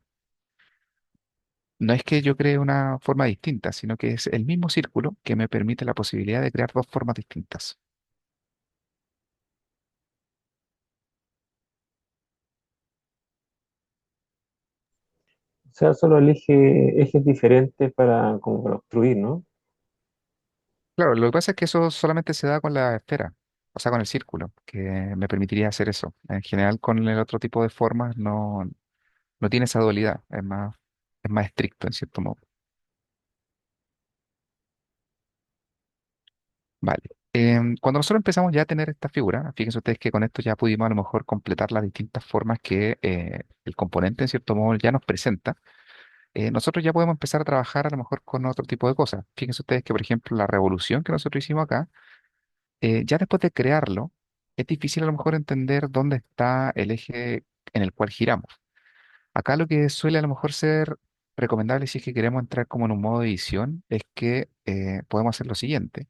No es que yo cree una forma distinta, sino que es el mismo círculo que me permite la posibilidad de crear dos formas distintas. O sea, solo elige ejes diferentes para, como para obstruir, ¿no? Claro, lo que pasa es que eso solamente se da con la esfera, o sea, con el círculo, que me permitiría hacer eso. En general, con el otro tipo de formas no tiene esa dualidad, es más estricto en cierto modo. Vale. Cuando nosotros empezamos ya a tener esta figura, fíjense ustedes que con esto ya pudimos a lo mejor completar las distintas formas que el componente en cierto modo ya nos presenta. Nosotros ya podemos empezar a trabajar a lo mejor con otro tipo de cosas. Fíjense ustedes que, por ejemplo, la revolución que nosotros hicimos acá, ya después de crearlo, es difícil a lo mejor entender dónde está el eje en el cual giramos. Acá lo que suele a lo mejor ser recomendable si es que queremos entrar como en un modo de edición es que podemos hacer lo siguiente.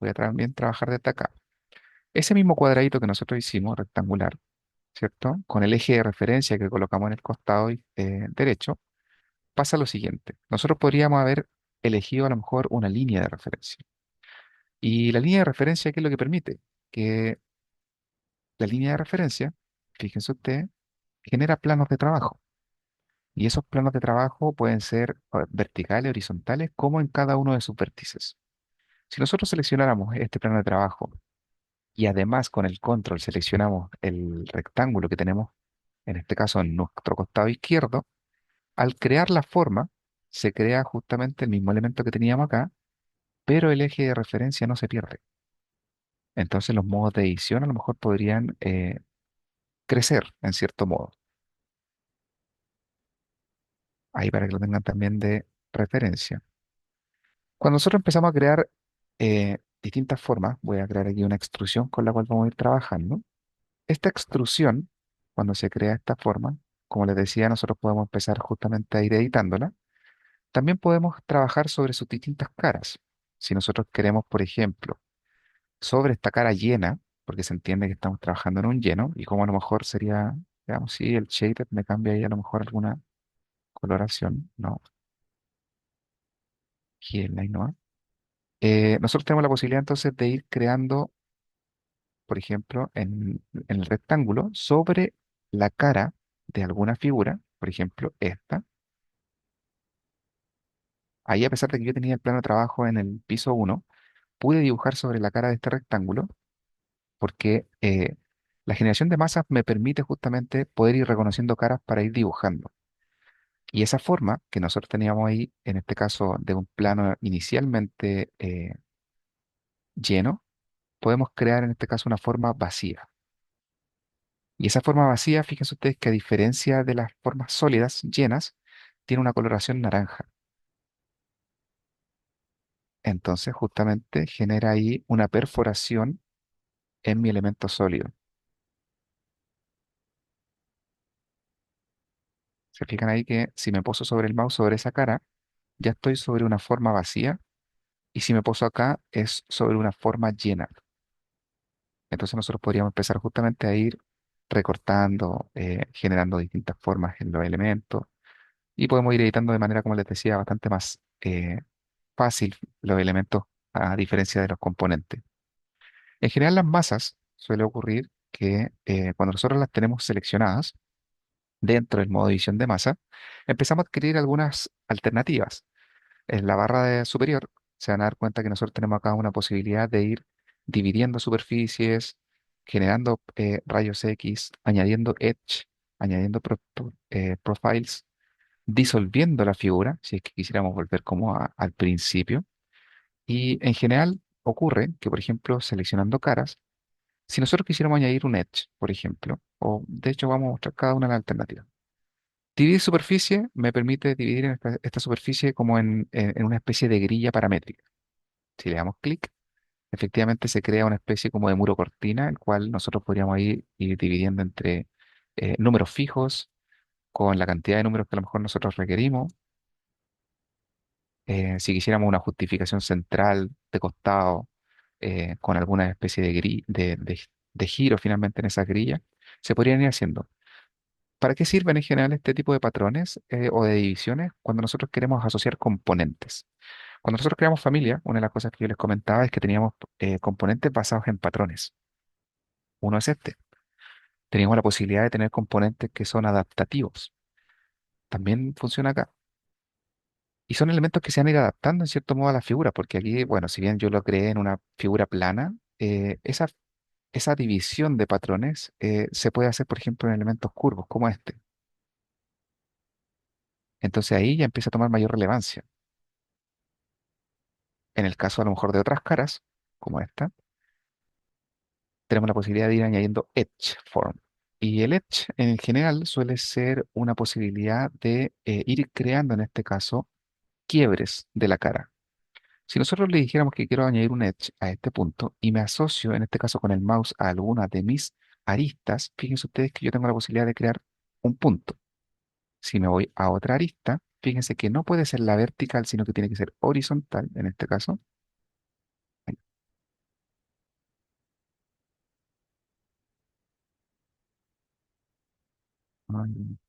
Voy a también trabajar desde acá. Ese mismo cuadradito que nosotros hicimos, rectangular, ¿cierto? Con el eje de referencia que colocamos en el costado derecho, pasa lo siguiente. Nosotros podríamos haber elegido a lo mejor una línea de referencia. Y la línea de referencia, ¿qué es lo que permite? Que la línea de referencia, fíjense usted, genera planos de trabajo. Y esos planos de trabajo pueden ser verticales, horizontales, como en cada uno de sus vértices. Si nosotros seleccionáramos este plano de trabajo y además con el control seleccionamos el rectángulo que tenemos, en este caso en nuestro costado izquierdo, al crear la forma, se crea justamente el mismo elemento que teníamos acá, pero el eje de referencia no se pierde. Entonces los modos de edición a lo mejor podrían crecer en cierto modo. Ahí para que lo tengan también de referencia. Cuando nosotros empezamos a crear distintas formas, voy a crear aquí una extrusión con la cual vamos a ir trabajando. Esta extrusión, cuando se crea esta forma, como les decía, nosotros podemos empezar justamente a ir editándola. También podemos trabajar sobre sus distintas caras. Si nosotros queremos, por ejemplo, sobre esta cara llena, porque se entiende que estamos trabajando en un lleno, y como a lo mejor sería, digamos, si el shader me cambia ahí a lo mejor alguna coloración, no, highlight no. Nosotros tenemos la posibilidad entonces de ir creando, por ejemplo, en el rectángulo, sobre la cara de alguna figura, por ejemplo, esta. Ahí, a pesar de que yo tenía el plano de trabajo en el piso uno, pude dibujar sobre la cara de este rectángulo porque la generación de masas me permite justamente poder ir reconociendo caras para ir dibujando. Y esa forma que nosotros teníamos ahí, en este caso de un plano inicialmente lleno, podemos crear en este caso una forma vacía. Y esa forma vacía, fíjense ustedes que a diferencia de las formas sólidas, llenas, tiene una coloración naranja. Entonces, justamente genera ahí una perforación en mi elemento sólido. Se fijan ahí que si me poso sobre el mouse, sobre esa cara, ya estoy sobre una forma vacía, y si me poso acá, es sobre una forma llena. Entonces nosotros podríamos empezar justamente a ir recortando, generando distintas formas en los elementos, y podemos ir editando de manera, como les decía, bastante más fácil los elementos a diferencia de los componentes. En general, las masas suele ocurrir que cuando nosotros las tenemos seleccionadas dentro del modo edición de masa, empezamos a adquirir algunas alternativas. En la superior se van a dar cuenta que nosotros tenemos acá una posibilidad de ir dividiendo superficies, generando rayos X, añadiendo edge, añadiendo profiles, disolviendo la figura, si es que quisiéramos volver como al principio. Y en general ocurre que, por ejemplo, seleccionando caras, si nosotros quisiéramos añadir un edge, por ejemplo, o de hecho vamos a mostrar cada una de las alternativas. Dividir superficie me permite dividir en esta superficie como en una especie de grilla paramétrica. Si le damos clic, efectivamente se crea una especie como de muro cortina, el cual nosotros podríamos ir dividiendo entre números fijos con la cantidad de números que a lo mejor nosotros requerimos. Si quisiéramos una justificación central de costado con alguna especie de giro finalmente en esa grilla, se podrían ir haciendo. ¿Para qué sirven en general este tipo de patrones o de divisiones cuando nosotros queremos asociar componentes? Cuando nosotros creamos familia, una de las cosas que yo les comentaba es que teníamos componentes basados en patrones. Uno es este. Teníamos la posibilidad de tener componentes que son adaptativos. También funciona acá. Y son elementos que se van a ir adaptando en cierto modo a la figura, porque aquí, bueno, si bien yo lo creé en una figura plana, esa división de patrones se puede hacer, por ejemplo, en elementos curvos, como este. Entonces ahí ya empieza a tomar mayor relevancia. En el caso a lo mejor de otras caras, como esta, tenemos la posibilidad de ir añadiendo edge form. Y el edge en general suele ser una posibilidad de ir creando en este caso quiebres de la cara. Si nosotros le dijéramos que quiero añadir un edge a este punto y me asocio en este caso con el mouse a alguna de mis aristas, fíjense ustedes que yo tengo la posibilidad de crear un punto. Si me voy a otra arista, fíjense que no puede ser la vertical, sino que tiene que ser horizontal en este caso. Ahí,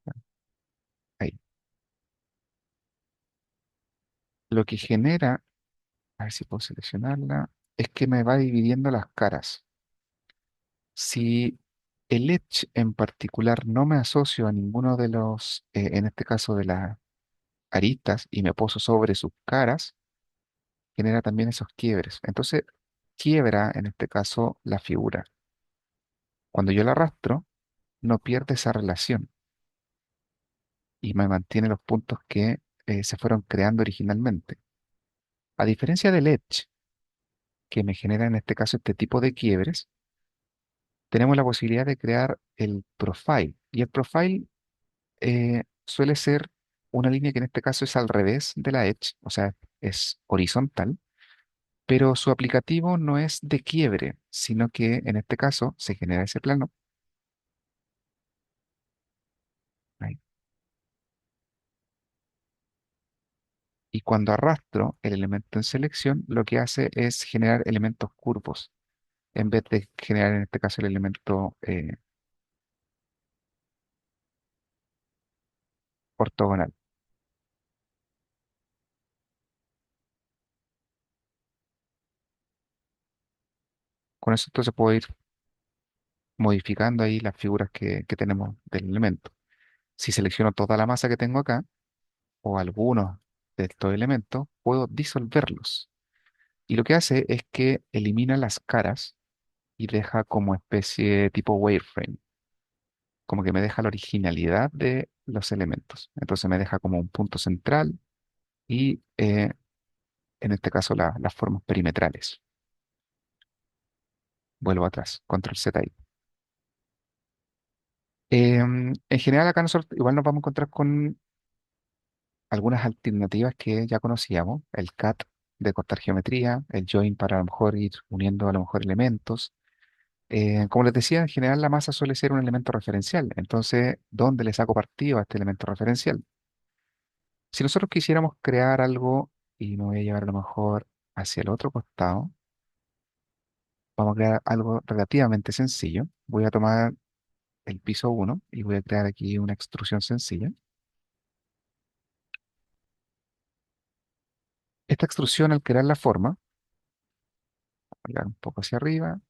ahí, ahí. Lo que genera, a ver si puedo seleccionarla, es que me va dividiendo las caras. Si el edge en particular no me asocio a ninguno de los, en este caso de las aristas, y me poso sobre sus caras, genera también esos quiebres. Entonces, quiebra en este caso la figura. Cuando yo la arrastro, no pierde esa relación y me mantiene los puntos que se fueron creando originalmente. A diferencia del edge, que me genera en este caso este tipo de quiebres, tenemos la posibilidad de crear el profile. Y el profile suele ser una línea que en este caso es al revés de la edge, o sea, es horizontal, pero su aplicativo no es de quiebre, sino que en este caso se genera ese plano. Ahí. Y cuando arrastro el elemento en selección, lo que hace es generar elementos curvos, en vez de generar en este caso el elemento ortogonal. Con eso entonces puedo ir modificando ahí las figuras que tenemos del elemento. Si selecciono toda la masa que tengo acá, o algunos de estos elementos, puedo disolverlos. Y lo que hace es que elimina las caras y deja como especie tipo wireframe, como que me deja la originalidad de los elementos. Entonces me deja como un punto central y en este caso las formas perimetrales. Vuelvo atrás, control Z ahí. En general acá nosotros igual nos vamos a encontrar con algunas alternativas que ya conocíamos, el cut de cortar geometría, el join para a lo mejor ir uniendo a lo mejor elementos. Como les decía, en general la masa suele ser un elemento referencial. Entonces, ¿dónde le saco partido a este elemento referencial? Si nosotros quisiéramos crear algo, y me voy a llevar a lo mejor hacia el otro costado, vamos a crear algo relativamente sencillo. Voy a tomar el piso uno y voy a crear aquí una extrusión sencilla. Esta extrusión, al crear la forma, voy a dar un poco hacia arriba,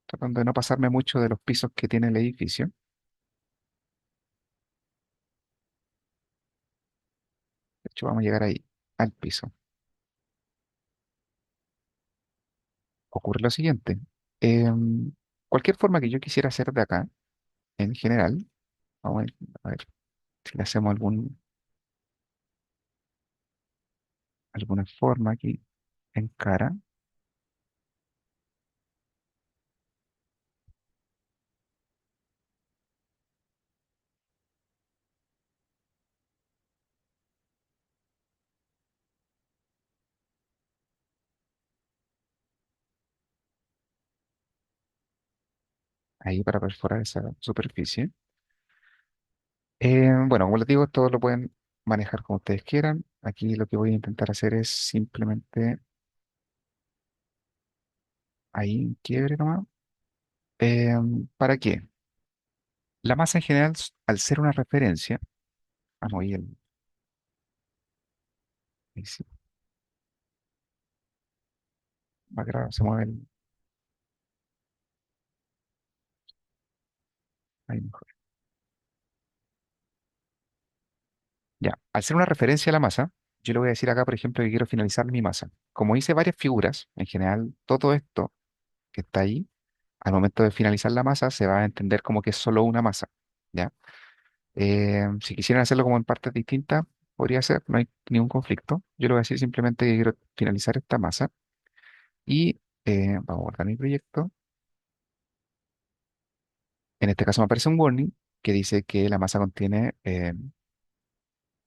tratando de no pasarme mucho de los pisos que tiene el edificio. De hecho, vamos a llegar ahí, al piso. Ocurre lo siguiente. em, Cualquier forma que yo quisiera hacer de acá, en general, vamos a ver si le hacemos alguna forma aquí en cara. ahí para perforar esa superficie. Bueno, como les digo, esto lo pueden manejar como ustedes quieran. Aquí lo que voy a intentar hacer es simplemente ahí un quiebre nomás. ¿Para qué? La masa en general, al ser una referencia, moví ahí sí, claro, se mueve ahí mejor. Ya, al ser una referencia a la masa, yo le voy a decir acá, por ejemplo, que quiero finalizar mi masa. Como hice varias figuras, en general, todo esto que está ahí, al momento de finalizar la masa, se va a entender como que es solo una masa, ¿ya? Si quisieran hacerlo como en partes distintas, podría ser, no hay ningún conflicto. Yo le voy a decir simplemente que quiero finalizar esta masa y vamos a guardar mi proyecto. En este caso me aparece un warning que dice que la masa contiene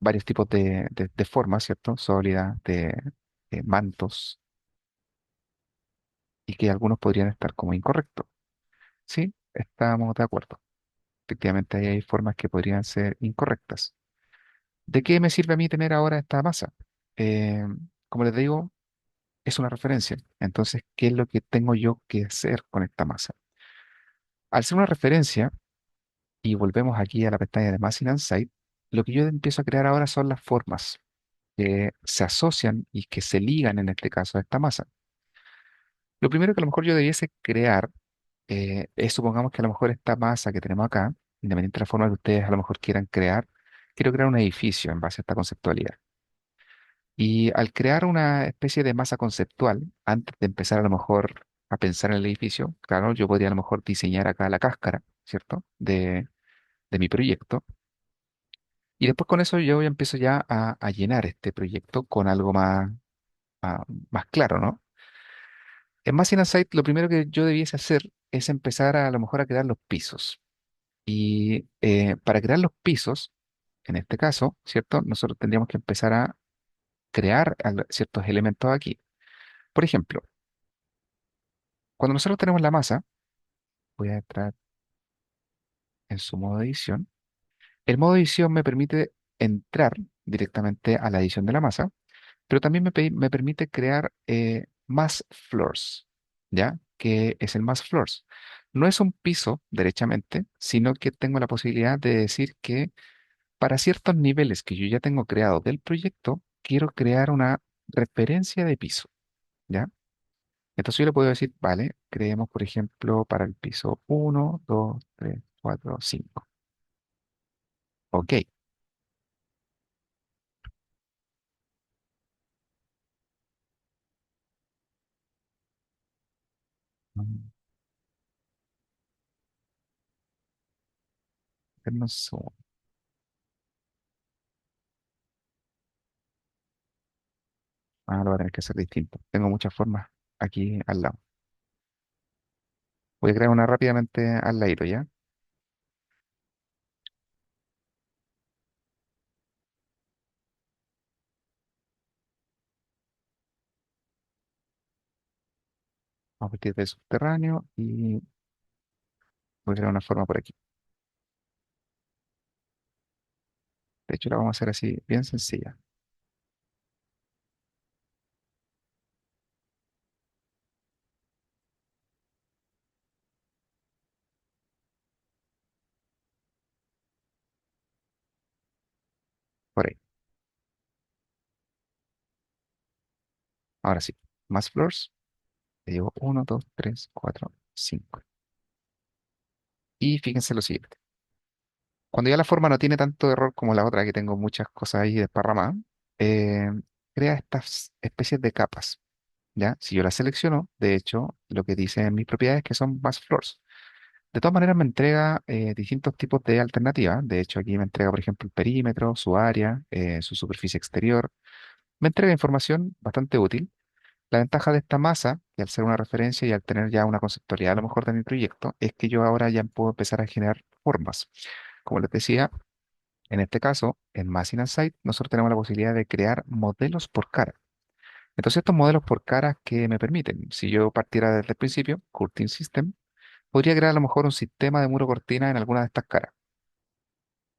varios tipos de formas, ¿cierto? Sólida, de mantos, y que algunos podrían estar como incorrectos. Sí, estamos de acuerdo. Efectivamente, ahí hay formas que podrían ser incorrectas. ¿De qué me sirve a mí tener ahora esta masa? Eh, Como les digo, es una referencia. Entonces, ¿qué es lo que tengo yo que hacer con esta masa? Al ser una referencia, y volvemos aquí a la pestaña de Massing and Site, lo que yo empiezo a crear ahora son las formas que se asocian y que se ligan en este caso a esta masa. Lo primero que a lo mejor yo debiese crear es, supongamos que a lo mejor esta masa que tenemos acá, independientemente de la forma que ustedes a lo mejor quieran crear, quiero crear un edificio en base a esta conceptualidad. Y al crear una especie de masa conceptual, antes de empezar a lo mejor a pensar en el edificio, claro, yo podría a lo mejor diseñar acá la cáscara, ¿cierto? De mi proyecto. Y después con eso yo ya empiezo ya a llenar este proyecto con algo más claro, ¿no? En Machine Site lo primero que yo debiese hacer es empezar a lo mejor a crear los pisos. Y para crear los pisos, en este caso, ¿cierto? Nosotros tendríamos que empezar a crear ciertos elementos aquí. Por ejemplo, cuando nosotros tenemos la masa, voy a entrar en su modo edición. El modo edición me permite entrar directamente a la edición de la masa, pero también me permite crear más floors, ¿ya? Que es el más floors. No es un piso derechamente, sino que tengo la posibilidad de decir que para ciertos niveles que yo ya tengo creado del proyecto, quiero crear una referencia de piso, ¿ya? Entonces yo le puedo decir, vale, creemos, por ejemplo, para el piso 1, 2, 3, 4, 5. Ok. Mm, no sé. Lo voy a tener que hacer distinto. Tengo muchas formas aquí al lado. Voy a crear una rápidamente al ladito, ¿ya? Vamos a partir del subterráneo y voy a crear una forma por aquí. De hecho, la vamos a hacer así, bien sencilla. Por ahí. Ahora sí. Más floors. Le digo 1, 2, 3, 4, 5. Y fíjense lo siguiente. Cuando ya la forma no tiene tanto error como la otra, que tengo muchas cosas ahí desparramadas, eh, crea estas especies de capas, ¿ya? Si yo las selecciono, de hecho, lo que dice en mis propiedades es que son más floors. De todas maneras, me entrega distintos tipos de alternativas. De hecho, aquí me entrega, por ejemplo, el perímetro, su área, su superficie exterior. Me entrega información bastante útil. La ventaja de esta masa, que al ser una referencia y al tener ya una conceptualidad a lo mejor de mi proyecto, es que yo ahora ya puedo empezar a generar formas. Como les decía, en este caso, en Machine and Site, nosotros tenemos la posibilidad de crear modelos por cara. Entonces, estos modelos por cara que me permiten, si yo partiera desde el principio, Curtin System, podría crear a lo mejor un sistema de muro cortina en alguna de estas caras,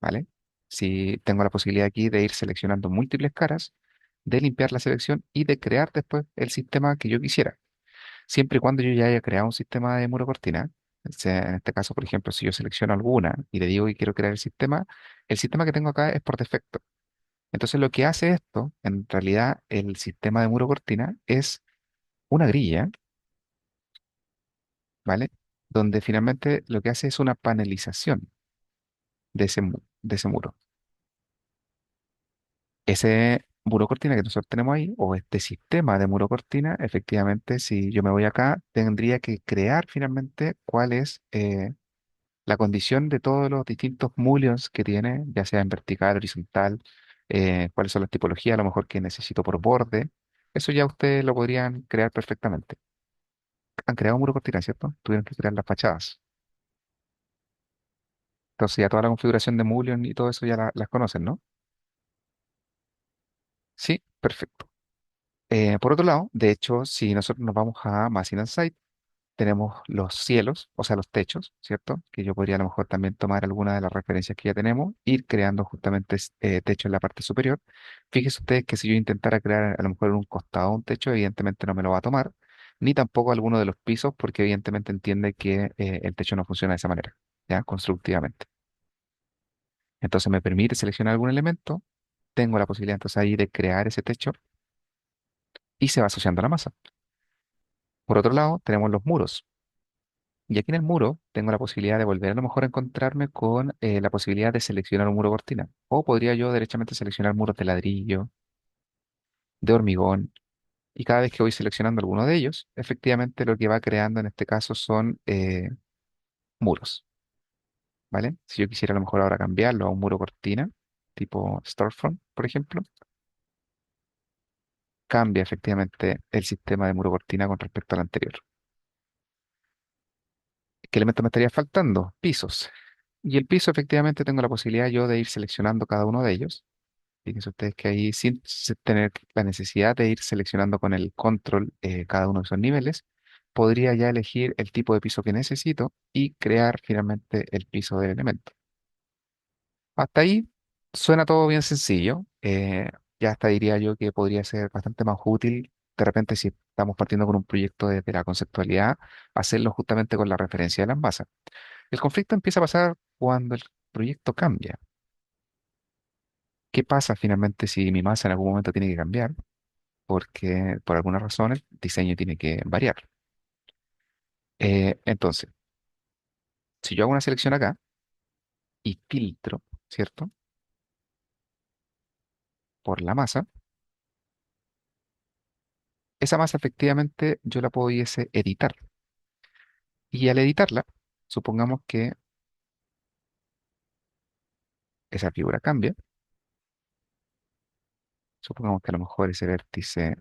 ¿vale? Si tengo la posibilidad aquí de ir seleccionando múltiples caras, de limpiar la selección y de crear después el sistema que yo quisiera, siempre y cuando yo ya haya creado un sistema de muro cortina. O sea, en este caso, por ejemplo, si yo selecciono alguna y le digo que quiero crear el sistema que tengo acá es por defecto. Entonces, lo que hace esto, en realidad, el sistema de muro cortina es una grilla, ¿vale? Donde finalmente lo que hace es una panelización de ese muro. Ese muro cortina que nosotros tenemos ahí, o este sistema de muro cortina, efectivamente, si yo me voy acá, tendría que crear finalmente cuál es la condición de todos los distintos mullions que tiene, ya sea en vertical, horizontal, cuáles son las tipologías, a lo mejor que necesito por borde. Eso ya ustedes lo podrían crear perfectamente. Han creado un muro cortina, ¿cierto? Tuvieron que crear las fachadas. Entonces ya toda la configuración de mullion y todo eso ya las conocen, ¿no? Sí, perfecto. Por otro lado, de hecho, si nosotros nos vamos a Machine and Site, tenemos los cielos, o sea, los techos, ¿cierto? Que yo podría a lo mejor también tomar alguna de las referencias que ya tenemos, ir creando justamente techo en la parte superior. Fíjense ustedes que si yo intentara crear a lo mejor en un costado un techo, evidentemente no me lo va a tomar, ni tampoco alguno de los pisos, porque evidentemente entiende que el techo no funciona de esa manera, ¿ya? Constructivamente. Entonces me permite seleccionar algún elemento, tengo la posibilidad entonces ahí de crear ese techo y se va asociando a la masa. Por otro lado, tenemos los muros. Y aquí en el muro tengo la posibilidad de volver a lo mejor a encontrarme con la posibilidad de seleccionar un muro cortina. O podría yo derechamente seleccionar muros de ladrillo, de hormigón. Y cada vez que voy seleccionando alguno de ellos, efectivamente lo que va creando en este caso son muros, ¿vale? Si yo quisiera a lo mejor ahora cambiarlo a un muro cortina, tipo storefront, por ejemplo, cambia efectivamente el sistema de muro cortina con respecto al anterior. ¿Qué elemento me estaría faltando? Pisos. Y el piso efectivamente tengo la posibilidad yo de ir seleccionando cada uno de ellos. Fíjense ustedes que ahí sin tener la necesidad de ir seleccionando con el control cada uno de esos niveles, podría ya elegir el tipo de piso que necesito y crear finalmente el piso del elemento. Hasta ahí suena todo bien sencillo. Ya hasta diría yo que podría ser bastante más útil de repente si estamos partiendo con un proyecto desde la conceptualidad, hacerlo justamente con la referencia de las masas. El conflicto empieza a pasar cuando el proyecto cambia. ¿Qué pasa finalmente si mi masa en algún momento tiene que cambiar? Porque por alguna razón el diseño tiene que variar. Entonces, si yo hago una selección acá y filtro, ¿cierto? Por la masa, esa masa efectivamente yo la pudiese editar. Y al editarla, supongamos que esa figura cambia, supongamos que a lo mejor ese vértice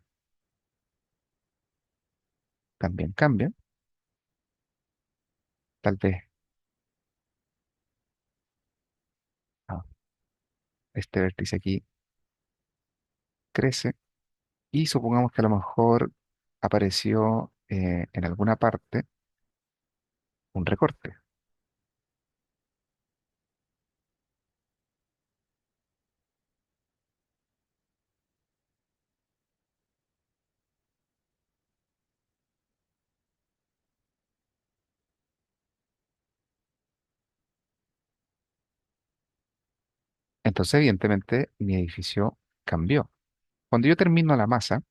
también cambia, tal vez ah, este vértice aquí crece y supongamos que a lo mejor apareció en alguna parte un recorte. Entonces, evidentemente, mi edificio cambió. Cuando yo termino la masa,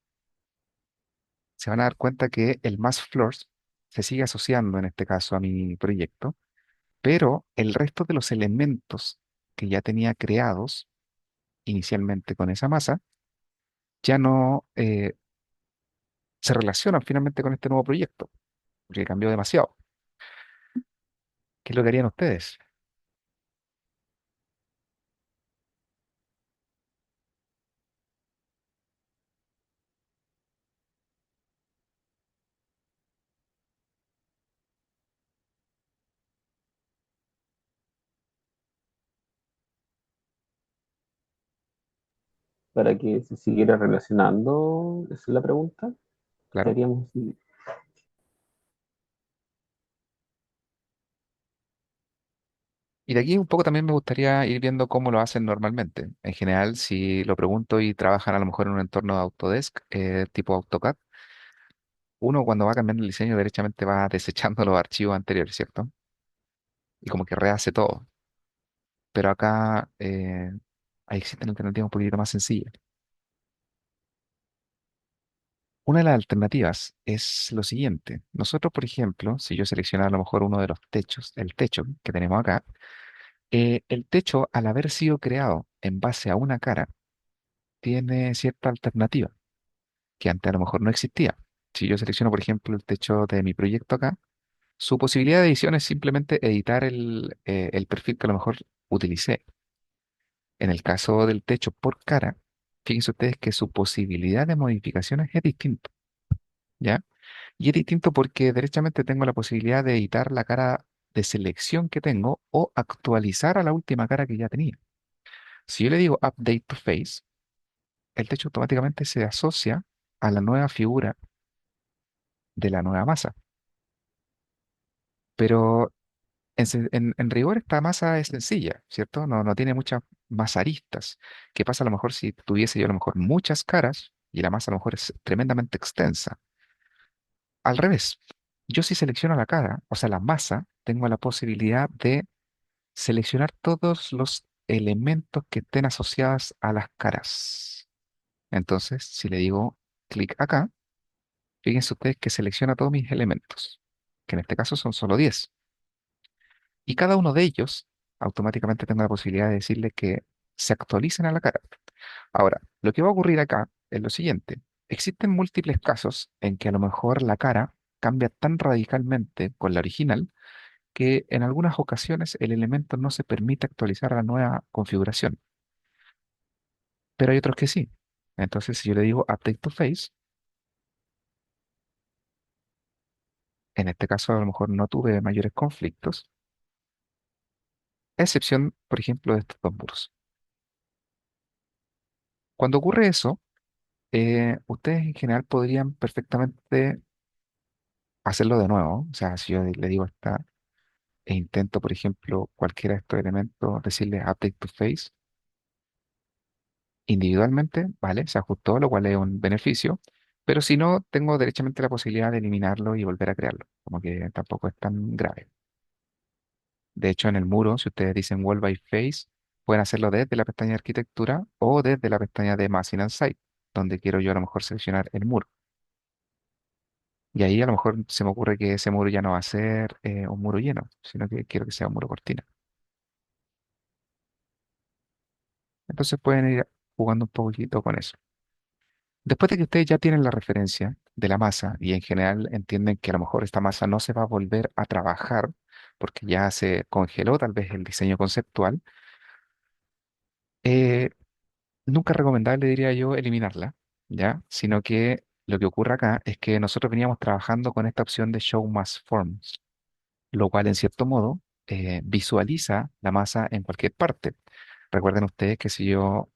se van a dar cuenta que el mass floors se sigue asociando en este caso a mi proyecto, pero el resto de los elementos que ya tenía creados inicialmente con esa masa ya no se relacionan finalmente con este nuevo proyecto, porque cambió demasiado. ¿Qué es lo que harían ustedes? Para que se siguiera relacionando, esa es la pregunta. ¿Qué Claro. haríamos Y de aquí un poco también me gustaría ir viendo cómo lo hacen normalmente. En general, si lo pregunto y trabajan a lo mejor en un entorno de Autodesk, tipo AutoCAD, uno cuando va cambiando el diseño derechamente va desechando los archivos anteriores, ¿cierto? Y como que rehace todo. Pero acá ahí existen alternativas un poquito más sencillas. Una de las alternativas es lo siguiente. Nosotros, por ejemplo, si yo seleccionara a lo mejor uno de los techos, el techo que tenemos acá, el techo, al haber sido creado en base a una cara, tiene cierta alternativa que antes a lo mejor no existía. Si yo selecciono, por ejemplo, el techo de mi proyecto acá, su posibilidad de edición es simplemente editar el perfil que a lo mejor utilicé. En el caso del techo por cara, fíjense ustedes que su posibilidad de modificaciones es distinta, ¿ya? Y es distinto porque derechamente tengo la posibilidad de editar la cara de selección que tengo o actualizar a la última cara que ya tenía. Si yo le digo Update to Face, el techo automáticamente se asocia a la nueva figura de la nueva masa. Pero en rigor esta masa es sencilla, ¿cierto? No tiene muchas más aristas. ¿Qué pasa a lo mejor si tuviese yo a lo mejor muchas caras y la masa a lo mejor es tremendamente extensa? Al revés, yo si selecciono la cara, o sea, la masa, tengo la posibilidad de seleccionar todos los elementos que estén asociados a las caras. Entonces, si le digo clic acá, fíjense ustedes que selecciona todos mis elementos, que en este caso son solo 10. Y cada uno de ellos, automáticamente tengo la posibilidad de decirle que se actualicen a la cara. Ahora, lo que va a ocurrir acá es lo siguiente. Existen múltiples casos en que a lo mejor la cara cambia tan radicalmente con la original que en algunas ocasiones el elemento no se permite actualizar a la nueva configuración, pero hay otros que sí. Entonces, si yo le digo Update to Face, en este caso a lo mejor no tuve mayores conflictos, a excepción, por ejemplo, de estos dos muros. Cuando ocurre eso, ustedes en general podrían perfectamente hacerlo de nuevo. O sea, si yo le digo esta e intento, por ejemplo, cualquiera de estos elementos, decirle Update to Face individualmente, ¿vale? Se ajustó, lo cual es un beneficio. Pero si no, tengo derechamente la posibilidad de eliminarlo y volver a crearlo. Como que tampoco es tan grave. De hecho, en el muro, si ustedes dicen Wall by Face, pueden hacerlo desde la pestaña de arquitectura o desde la pestaña de Massing and Site, donde quiero yo a lo mejor seleccionar el muro. Y ahí a lo mejor se me ocurre que ese muro ya no va a ser un muro lleno, sino que quiero que sea un muro cortina. Entonces pueden ir jugando un poquito con eso. Después de que ustedes ya tienen la referencia de la masa y en general entienden que a lo mejor esta masa no se va a volver a trabajar porque ya se congeló tal vez el diseño conceptual, eh, nunca es recomendable, diría yo, eliminarla, ¿ya? Sino que lo que ocurre acá es que nosotros veníamos trabajando con esta opción de Show Mass Forms, lo cual en cierto modo visualiza la masa en cualquier parte. Recuerden ustedes que si yo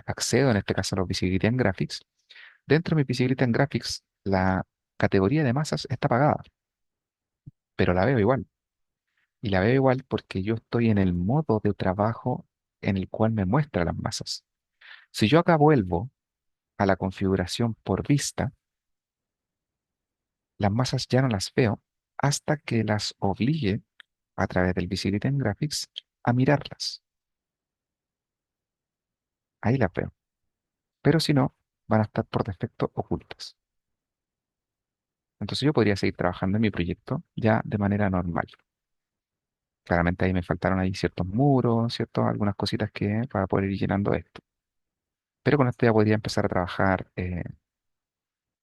accedo en este caso a los Visibility and Graphics, dentro de mi Visibility and Graphics la categoría de masas está apagada, pero la veo igual. Y la veo igual porque yo estoy en el modo de trabajo en el cual me muestra las masas. Si yo acá vuelvo a la configuración por vista, las masas ya no las veo hasta que las obligue a través del Visibility and Graphics a mirarlas. Ahí las veo. Pero si no, van a estar por defecto ocultas. Entonces yo podría seguir trabajando en mi proyecto ya de manera normal. Claramente ahí me faltaron ahí ciertos muros, ciertos, algunas cositas que para poder ir llenando esto. Pero con esto ya podría empezar a trabajar de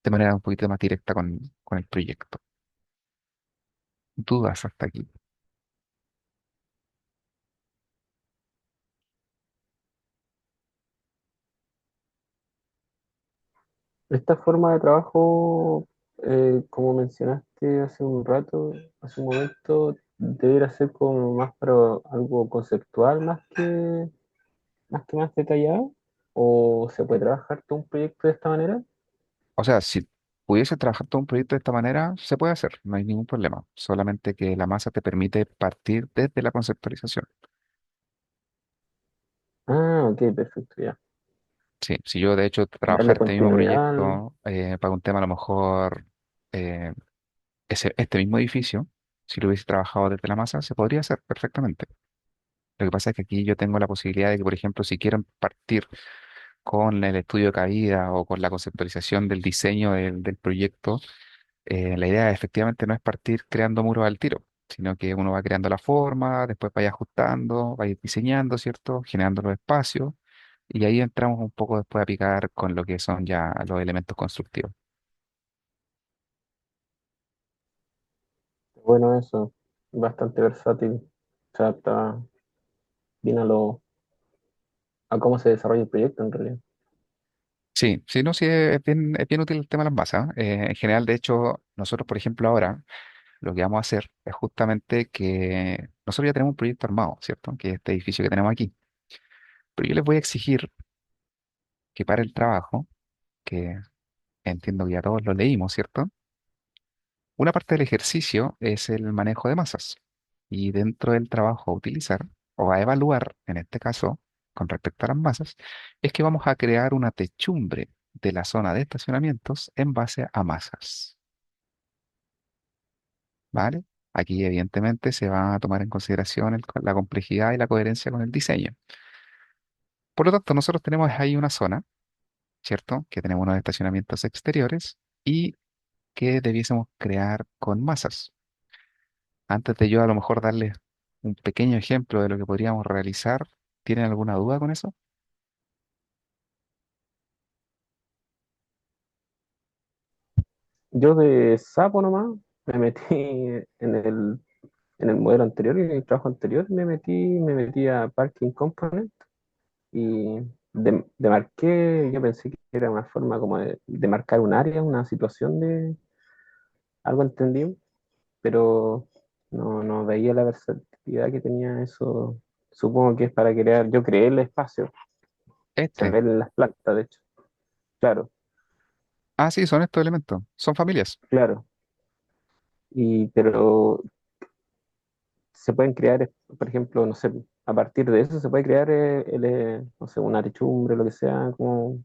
manera un poquito más directa con el proyecto. Dudas hasta aquí. Esta forma de trabajo, como mencionaste hace un rato, hace un momento, debería ser como más para algo conceptual más detallado, o se puede trabajar todo un proyecto de esta manera. O sea, si pudiese trabajar todo un proyecto de esta manera, se puede hacer, no hay ningún problema. Solamente que la masa te permite partir desde la conceptualización. Ah, ok, perfecto, ya. Sí, si yo de hecho Darle trabajar este mismo continuidad. proyecto para un tema a lo mejor eh, este mismo edificio, si lo hubiese trabajado desde la masa, se podría hacer perfectamente. Lo que pasa es que aquí yo tengo la posibilidad de que, por ejemplo, si quiero partir con el estudio de cabida o con la conceptualización del diseño del proyecto, la idea efectivamente no es partir creando muros al tiro, sino que uno va creando la forma, después vaya ajustando, vaya diseñando, ¿cierto? Generando los espacios y ahí entramos un poco después a picar con lo que son ya los elementos constructivos. Bueno, eso, bastante versátil. Se adapta bien a cómo se desarrolla el proyecto en realidad. Sí, sí, no, sí, es bien útil el tema de las masas. En general, de hecho, nosotros, por ejemplo, ahora lo que vamos a hacer es justamente que nosotros ya tenemos un proyecto armado, ¿cierto? Que es este edificio que tenemos aquí. Pero yo les voy a exigir que para el trabajo, que entiendo que ya todos lo leímos, ¿cierto? Una parte del ejercicio es el manejo de masas. Y dentro del trabajo a utilizar o a evaluar, en este caso, con respecto a las masas, es que vamos a crear una techumbre de la zona de estacionamientos en base a masas. ¿Vale? Aquí evidentemente se va a tomar en consideración la complejidad y la coherencia con el diseño. Por lo tanto, nosotros tenemos ahí una zona, ¿cierto? Que tenemos unos estacionamientos exteriores y que debiésemos crear con masas. Antes de yo a lo mejor darles un pequeño ejemplo de lo que podríamos realizar, ¿tienen alguna duda con eso? Yo de sapo nomás me metí en el modelo anterior y en el trabajo anterior me metí a Parking Component y demarqué, yo pensé que era una forma como de marcar un área, una situación de algo entendido, pero no veía la versatilidad que tenía eso. Supongo que es para crear, yo creé el espacio, se Este. ve en las plantas, de hecho. Claro, Ah, sí, son estos elementos. Son familias. claro. Pero se pueden crear, por ejemplo, no sé, a partir de eso se puede crear, no sé, una techumbre, lo que sea, como,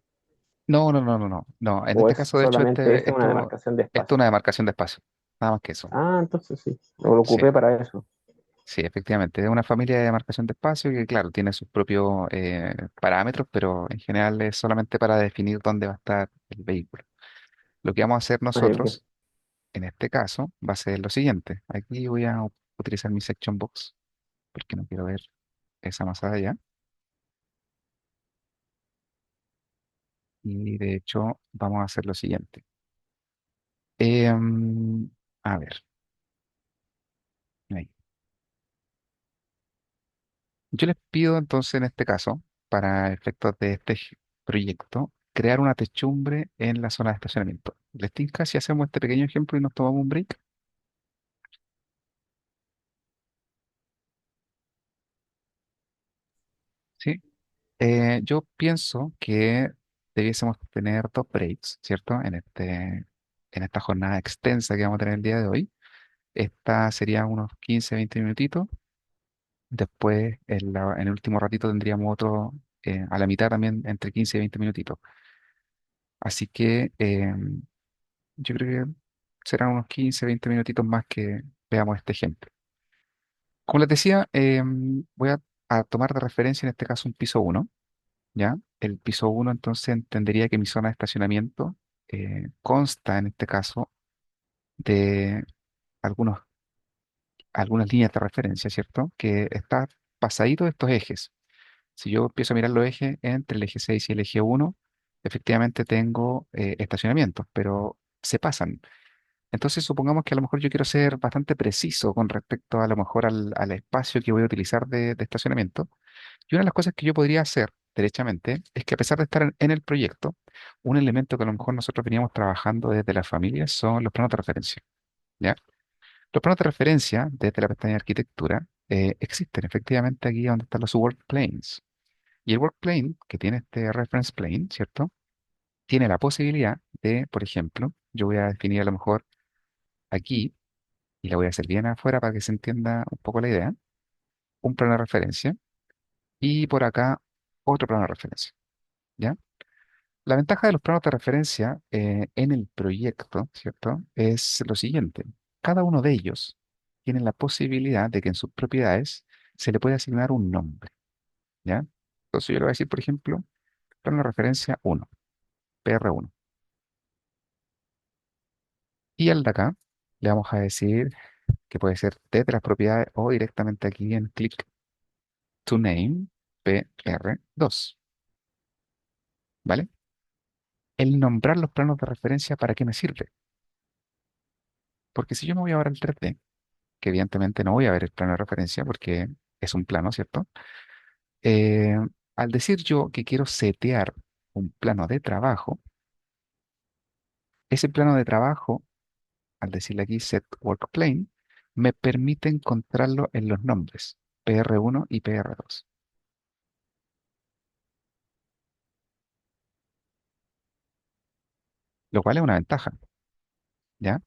No, no, no, no, no. No, en o este es caso, de hecho, solamente esa una demarcación de esto es espacio. una demarcación de espacio. Nada más que eso. Ah, entonces sí, lo Sí, ocupé para eso. sí, efectivamente. Es una familia de demarcación de espacio que, claro, tiene sus propios parámetros, pero en general es solamente para definir dónde va a estar el vehículo. Lo que vamos a hacer Ay, ok. nosotros, en este caso, va a ser lo siguiente. Aquí voy a utilizar mi section box, porque no quiero ver esa masada ya. Y de hecho, vamos a hacer lo siguiente. Em, a ver, ahí. Yo les pido entonces en este caso, para efectos de este proyecto, crear una techumbre en la zona de estacionamiento. ¿Les tinca si hacemos este pequeño ejemplo y nos tomamos un break? Sí. Yo pienso que debiésemos tener dos breaks, ¿cierto? En esta jornada extensa que vamos a tener el día de hoy. Esta sería unos 15, 20 minutitos. Después, en el último ratito, tendríamos otro a la mitad también, entre 15 y 20 minutitos. Así que yo creo que serán unos 15, 20 minutitos más que veamos este ejemplo. Como les decía, voy a tomar de referencia en este caso un piso uno, ¿ya? El piso uno entonces entendería que mi zona de estacionamiento consta en este caso de algunos, algunas líneas de referencia, ¿cierto? Que está pasadito de estos ejes. Si yo empiezo a mirar los ejes entre el eje 6 y el eje uno, efectivamente tengo estacionamientos, pero se pasan. Entonces, supongamos que a lo mejor yo quiero ser bastante preciso con respecto a lo mejor al espacio que voy a utilizar de estacionamiento. Y una de las cosas que yo podría hacer derechamente es que a pesar de estar en el proyecto, un elemento que a lo mejor nosotros veníamos trabajando desde la familia son los planos de referencia, ¿ya? Los planos de referencia desde la pestaña de arquitectura existen efectivamente aquí donde están los work planes. Y el work plane, que tiene este reference plane, ¿cierto? Tiene la posibilidad de, por ejemplo, yo voy a definir a lo mejor aquí, y la voy a hacer bien afuera para que se entienda un poco la idea, un plano de referencia y por acá otro plano de referencia, ¿ya? La ventaja de los planos de referencia en el proyecto, ¿cierto? Es lo siguiente. Cada uno de ellos tiene la posibilidad de que en sus propiedades se le pueda asignar un nombre, ¿ya? Entonces yo le voy a decir, por ejemplo, plano de referencia 1, PR1. Y al de acá le vamos a decir que puede ser desde las propiedades o directamente aquí en click to name PR2, ¿vale? El nombrar los planos de referencia, ¿para qué me sirve? Porque si yo me voy ahora al 3D, que evidentemente no voy a ver el plano de referencia porque es un plano, ¿cierto? Eh, Al decir yo que quiero setear un plano de trabajo, ese plano de trabajo, al decirle aquí set work plane, me permite encontrarlo en los nombres PR1 y PR2, lo cual es una ventaja, ¿ya?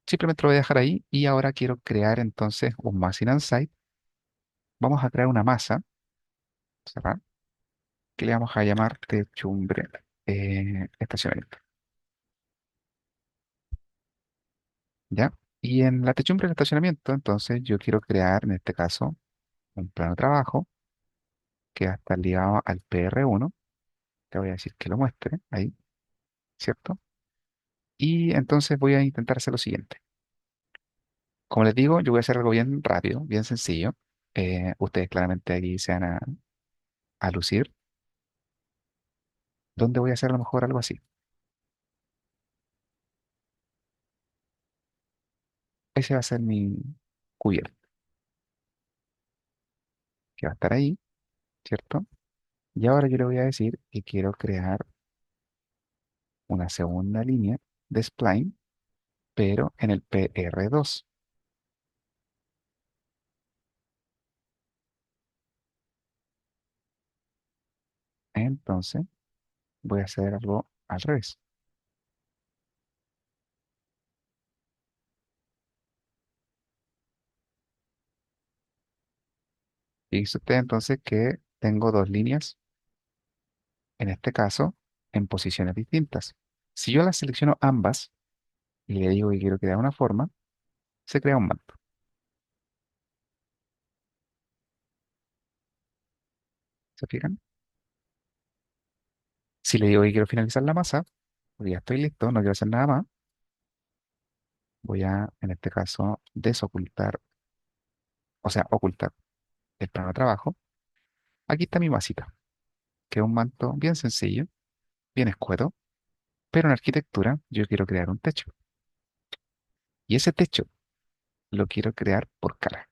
Simplemente lo voy a dejar ahí y ahora quiero crear entonces un Mass in Site. Vamos a crear una masa, cerrar, que le vamos a llamar techumbre estacionamiento, ¿ya? Y en la techumbre del estacionamiento, entonces yo quiero crear en este caso un plano de trabajo que va a estar ligado al PR1. Te voy a decir que lo muestre ahí, ¿cierto? Y entonces voy a intentar hacer lo siguiente. Como les digo, yo voy a hacer algo bien rápido, bien sencillo. Ustedes claramente aquí se van a lucir. ¿Dónde voy a hacer a lo mejor algo así? Ese va a ser mi cubierto, que va a estar ahí, ¿cierto? Y ahora yo le voy a decir que quiero crear una segunda línea de spline, pero en el PR2. Entonces voy a hacer algo al revés. Fíjese usted entonces que tengo dos líneas, en este caso, en posiciones distintas. Si yo las selecciono ambas y le digo que quiero crear una forma, se crea un manto. ¿Se fijan? Si le digo que quiero finalizar la masa, porque ya estoy listo, no quiero hacer nada más, voy a, en este caso, desocultar, o sea, ocultar el plano de trabajo. Aquí está mi masita, que es un manto bien sencillo, bien escueto, pero en arquitectura yo quiero crear un techo. Y ese techo lo quiero crear por cara.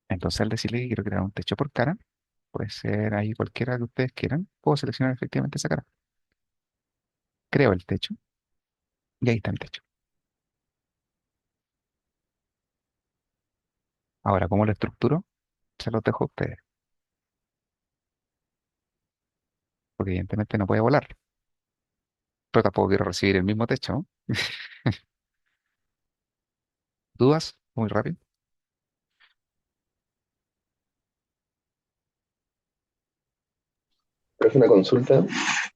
Entonces, al decirle que quiero crear un techo por cara, puede ser ahí cualquiera que ustedes quieran, puedo seleccionar efectivamente esa cara. Creo el techo y ahí está el techo. Ahora, ¿cómo lo estructuro? Se los dejo a ustedes, porque evidentemente no puede volar, pero tampoco quiero recibir el mismo techo, ¿no? ¿Dudas? Muy rápido. Pero es una consulta.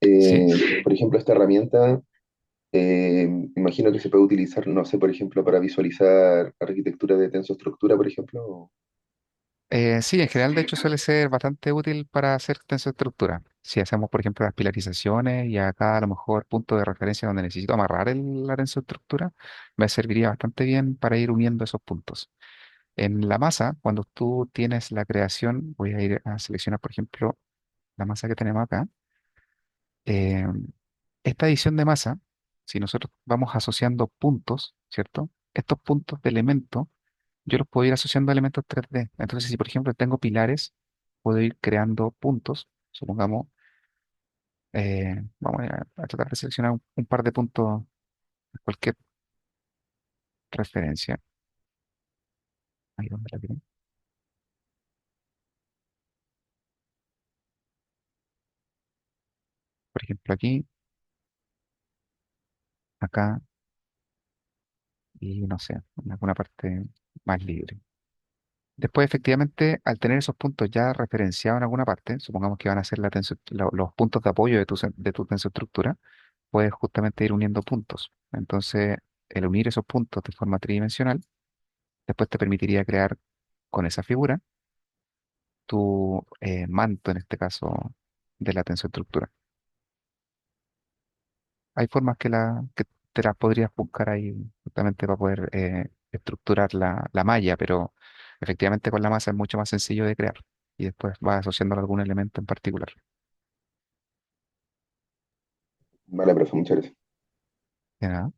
Sí. Por ejemplo, esta herramienta, imagino que se puede utilizar, no sé, por ejemplo, para visualizar arquitectura de tensoestructura, por ejemplo. Sí, en general, de hecho, suele ser bastante útil para hacer tensoestructura. Si hacemos, por ejemplo, las pilarizaciones y acá a lo mejor punto de referencia donde necesito amarrar la tensoestructura, me serviría bastante bien para ir uniendo esos puntos. En la masa, cuando tú tienes la creación, voy a ir a seleccionar, por ejemplo, la masa que tenemos acá. Eh, Esta edición de masa, si nosotros vamos asociando puntos, ¿cierto? Estos puntos de elementos, yo los puedo ir asociando a elementos 3D. Entonces, si por ejemplo tengo pilares, puedo ir creando puntos. Supongamos, vamos a tratar de seleccionar un par de puntos, cualquier referencia. Ahí donde la quiero. Por ejemplo, aquí. acá y no sé, en alguna parte más libre. Después, efectivamente, al tener esos puntos ya referenciados en alguna parte, supongamos que van a ser los puntos de apoyo de tu tensoestructura, puedes justamente ir uniendo puntos. Entonces, el unir esos puntos de forma tridimensional, después te permitiría crear con esa figura tu manto, en este caso, de la tensoestructura. Hay formas que te las podrías buscar ahí justamente para poder estructurar la malla, pero efectivamente con la masa es mucho más sencillo de crear y después vas asociándolo a algún elemento en particular. Vale, profe, muchas gracias. ¿De nada?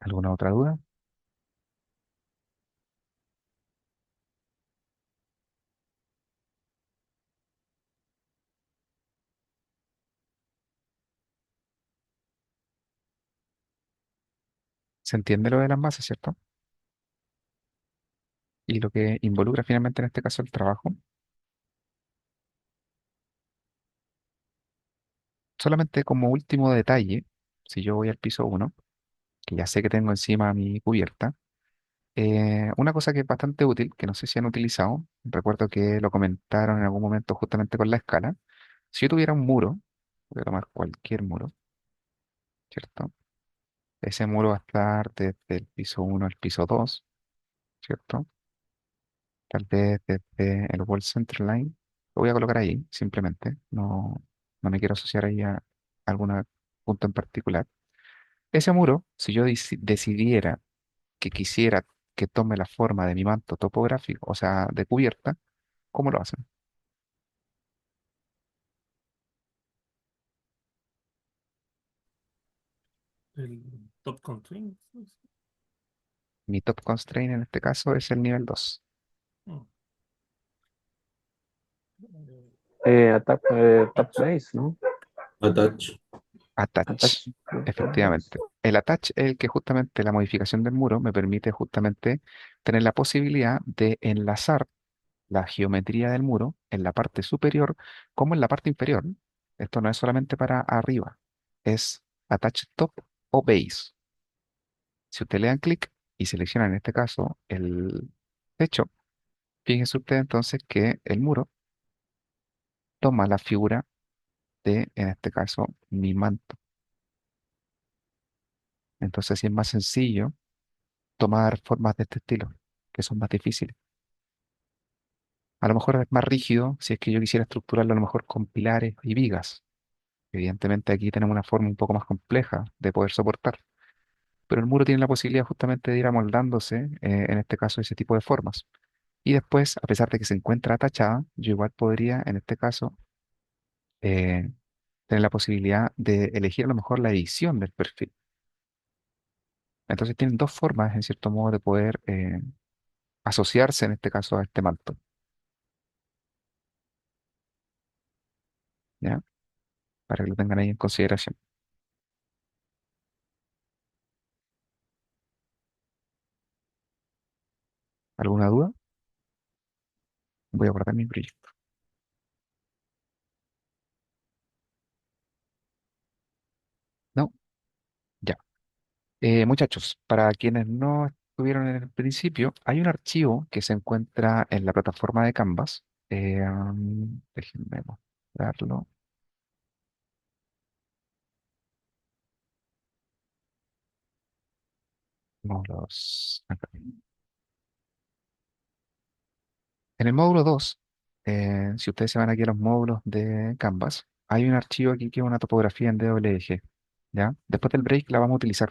¿Alguna otra duda? ¿Se entiende lo de las masas, cierto? Y lo que involucra finalmente en este caso el trabajo. Solamente como último detalle, si yo voy al piso 1, que ya sé que tengo encima mi cubierta, una cosa que es bastante útil, que no sé si han utilizado, recuerdo que lo comentaron en algún momento justamente con la escala. Si yo tuviera un muro, voy a tomar cualquier muro, ¿cierto? Ese muro va a estar desde el piso 1 al piso 2, ¿cierto? Tal vez desde el wall center line. Lo voy a colocar ahí, simplemente. No, no me quiero asociar ahí a algún punto en particular. Ese muro, si yo decidiera que quisiera que tome la forma de mi manto topográfico, o sea, de cubierta, ¿cómo lo hacen? El top constraint. Pues. Mi top constraint en este caso es el nivel 2. Mm. Eh, Tap base, ¿no? Attach. Attach, Attach, efectivamente. El attach es el que justamente la modificación del muro me permite justamente tener la posibilidad de enlazar la geometría del muro en la parte superior como en la parte inferior. Esto no es solamente para arriba, es attach top o base. Si usted le dan clic y selecciona en este caso el techo, fíjese usted entonces que el muro toma la figura de, en este caso, mi manto. Entonces, sí es más sencillo tomar formas de este estilo, que son más difíciles. A lo mejor es más rígido si es que yo quisiera estructurarlo a lo mejor con pilares y vigas. Evidentemente aquí tenemos una forma un poco más compleja de poder soportar, pero el muro tiene la posibilidad justamente de ir amoldándose, en este caso, ese tipo de formas. Y después, a pesar de que se encuentra atachada, yo igual podría, en este caso, eh, tener la posibilidad de elegir a lo mejor la edición del perfil. Entonces tienen dos formas, en cierto modo, de poder asociarse, en este caso, a este manto. ¿Ya? Para que lo tengan ahí en consideración. ¿Alguna duda? Voy a guardar mi proyecto. No, ya. Muchachos, para quienes no estuvieron en el principio, hay un archivo que se encuentra en la plataforma de Canvas. Déjenme mostrarlo. Acá. En el módulo 2, si ustedes se van aquí a los módulos de Canvas, hay un archivo aquí que es una topografía en DWG. ¿Ya? Después del break la vamos a utilizar,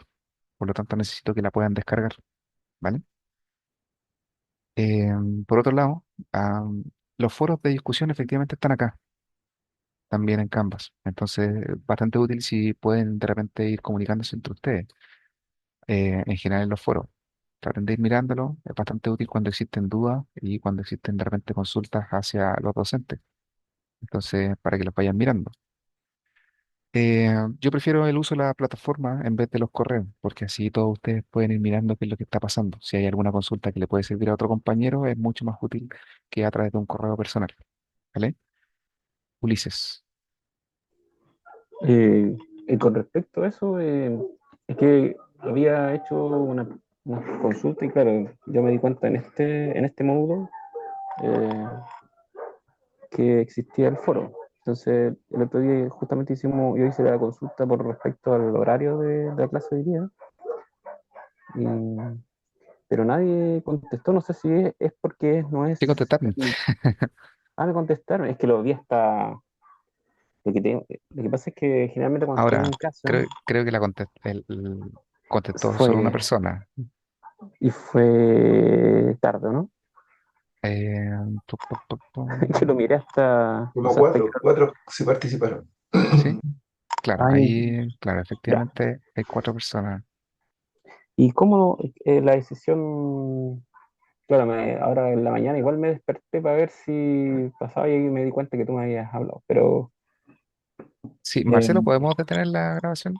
por lo tanto necesito que la puedan descargar, ¿vale? Eh, por otro lado, am, los foros de discusión efectivamente están acá, también en Canvas. Entonces, bastante útil si pueden de repente ir comunicándose entre ustedes, en general en los foros. Traten de ir mirándolo, es bastante útil cuando existen dudas y cuando existen de repente consultas hacia los docentes. Entonces, para que los vayan mirando. Yo prefiero el uso de la plataforma en vez de los correos, porque así todos ustedes pueden ir mirando qué es lo que está pasando. Si hay alguna consulta que le puede servir a otro compañero, es mucho más útil que a través de un correo personal. ¿Vale? Ulises. Eh, con respecto a eso, es que había hecho una consulta y claro, yo me di cuenta en este módulo eh, que existía el foro. Entonces, el otro día justamente yo hice la consulta por respecto al horario de la clase de hoy día, y- pero nadie contestó, no sé si es porque no es... Sí contestaron. Me contestaron, es que lo vi hasta... Lo que pasa es que generalmente cuando estoy Ahora, en casa creo que contestó solo una fue, persona. y fue tarde, ¿no? Eh, Que lo miré hasta, no Como sé hasta qué cuatro, cuatro sí participaron. Sí, claro, año. ahí, claro, Ya. efectivamente hay 4 personas. ¿Y cómo la decisión? Claro, ahora en la mañana igual me desperté para ver si pasaba y me di cuenta que tú me habías hablado, pero Sí, eh, Marcelo, ¿podemos detener la grabación?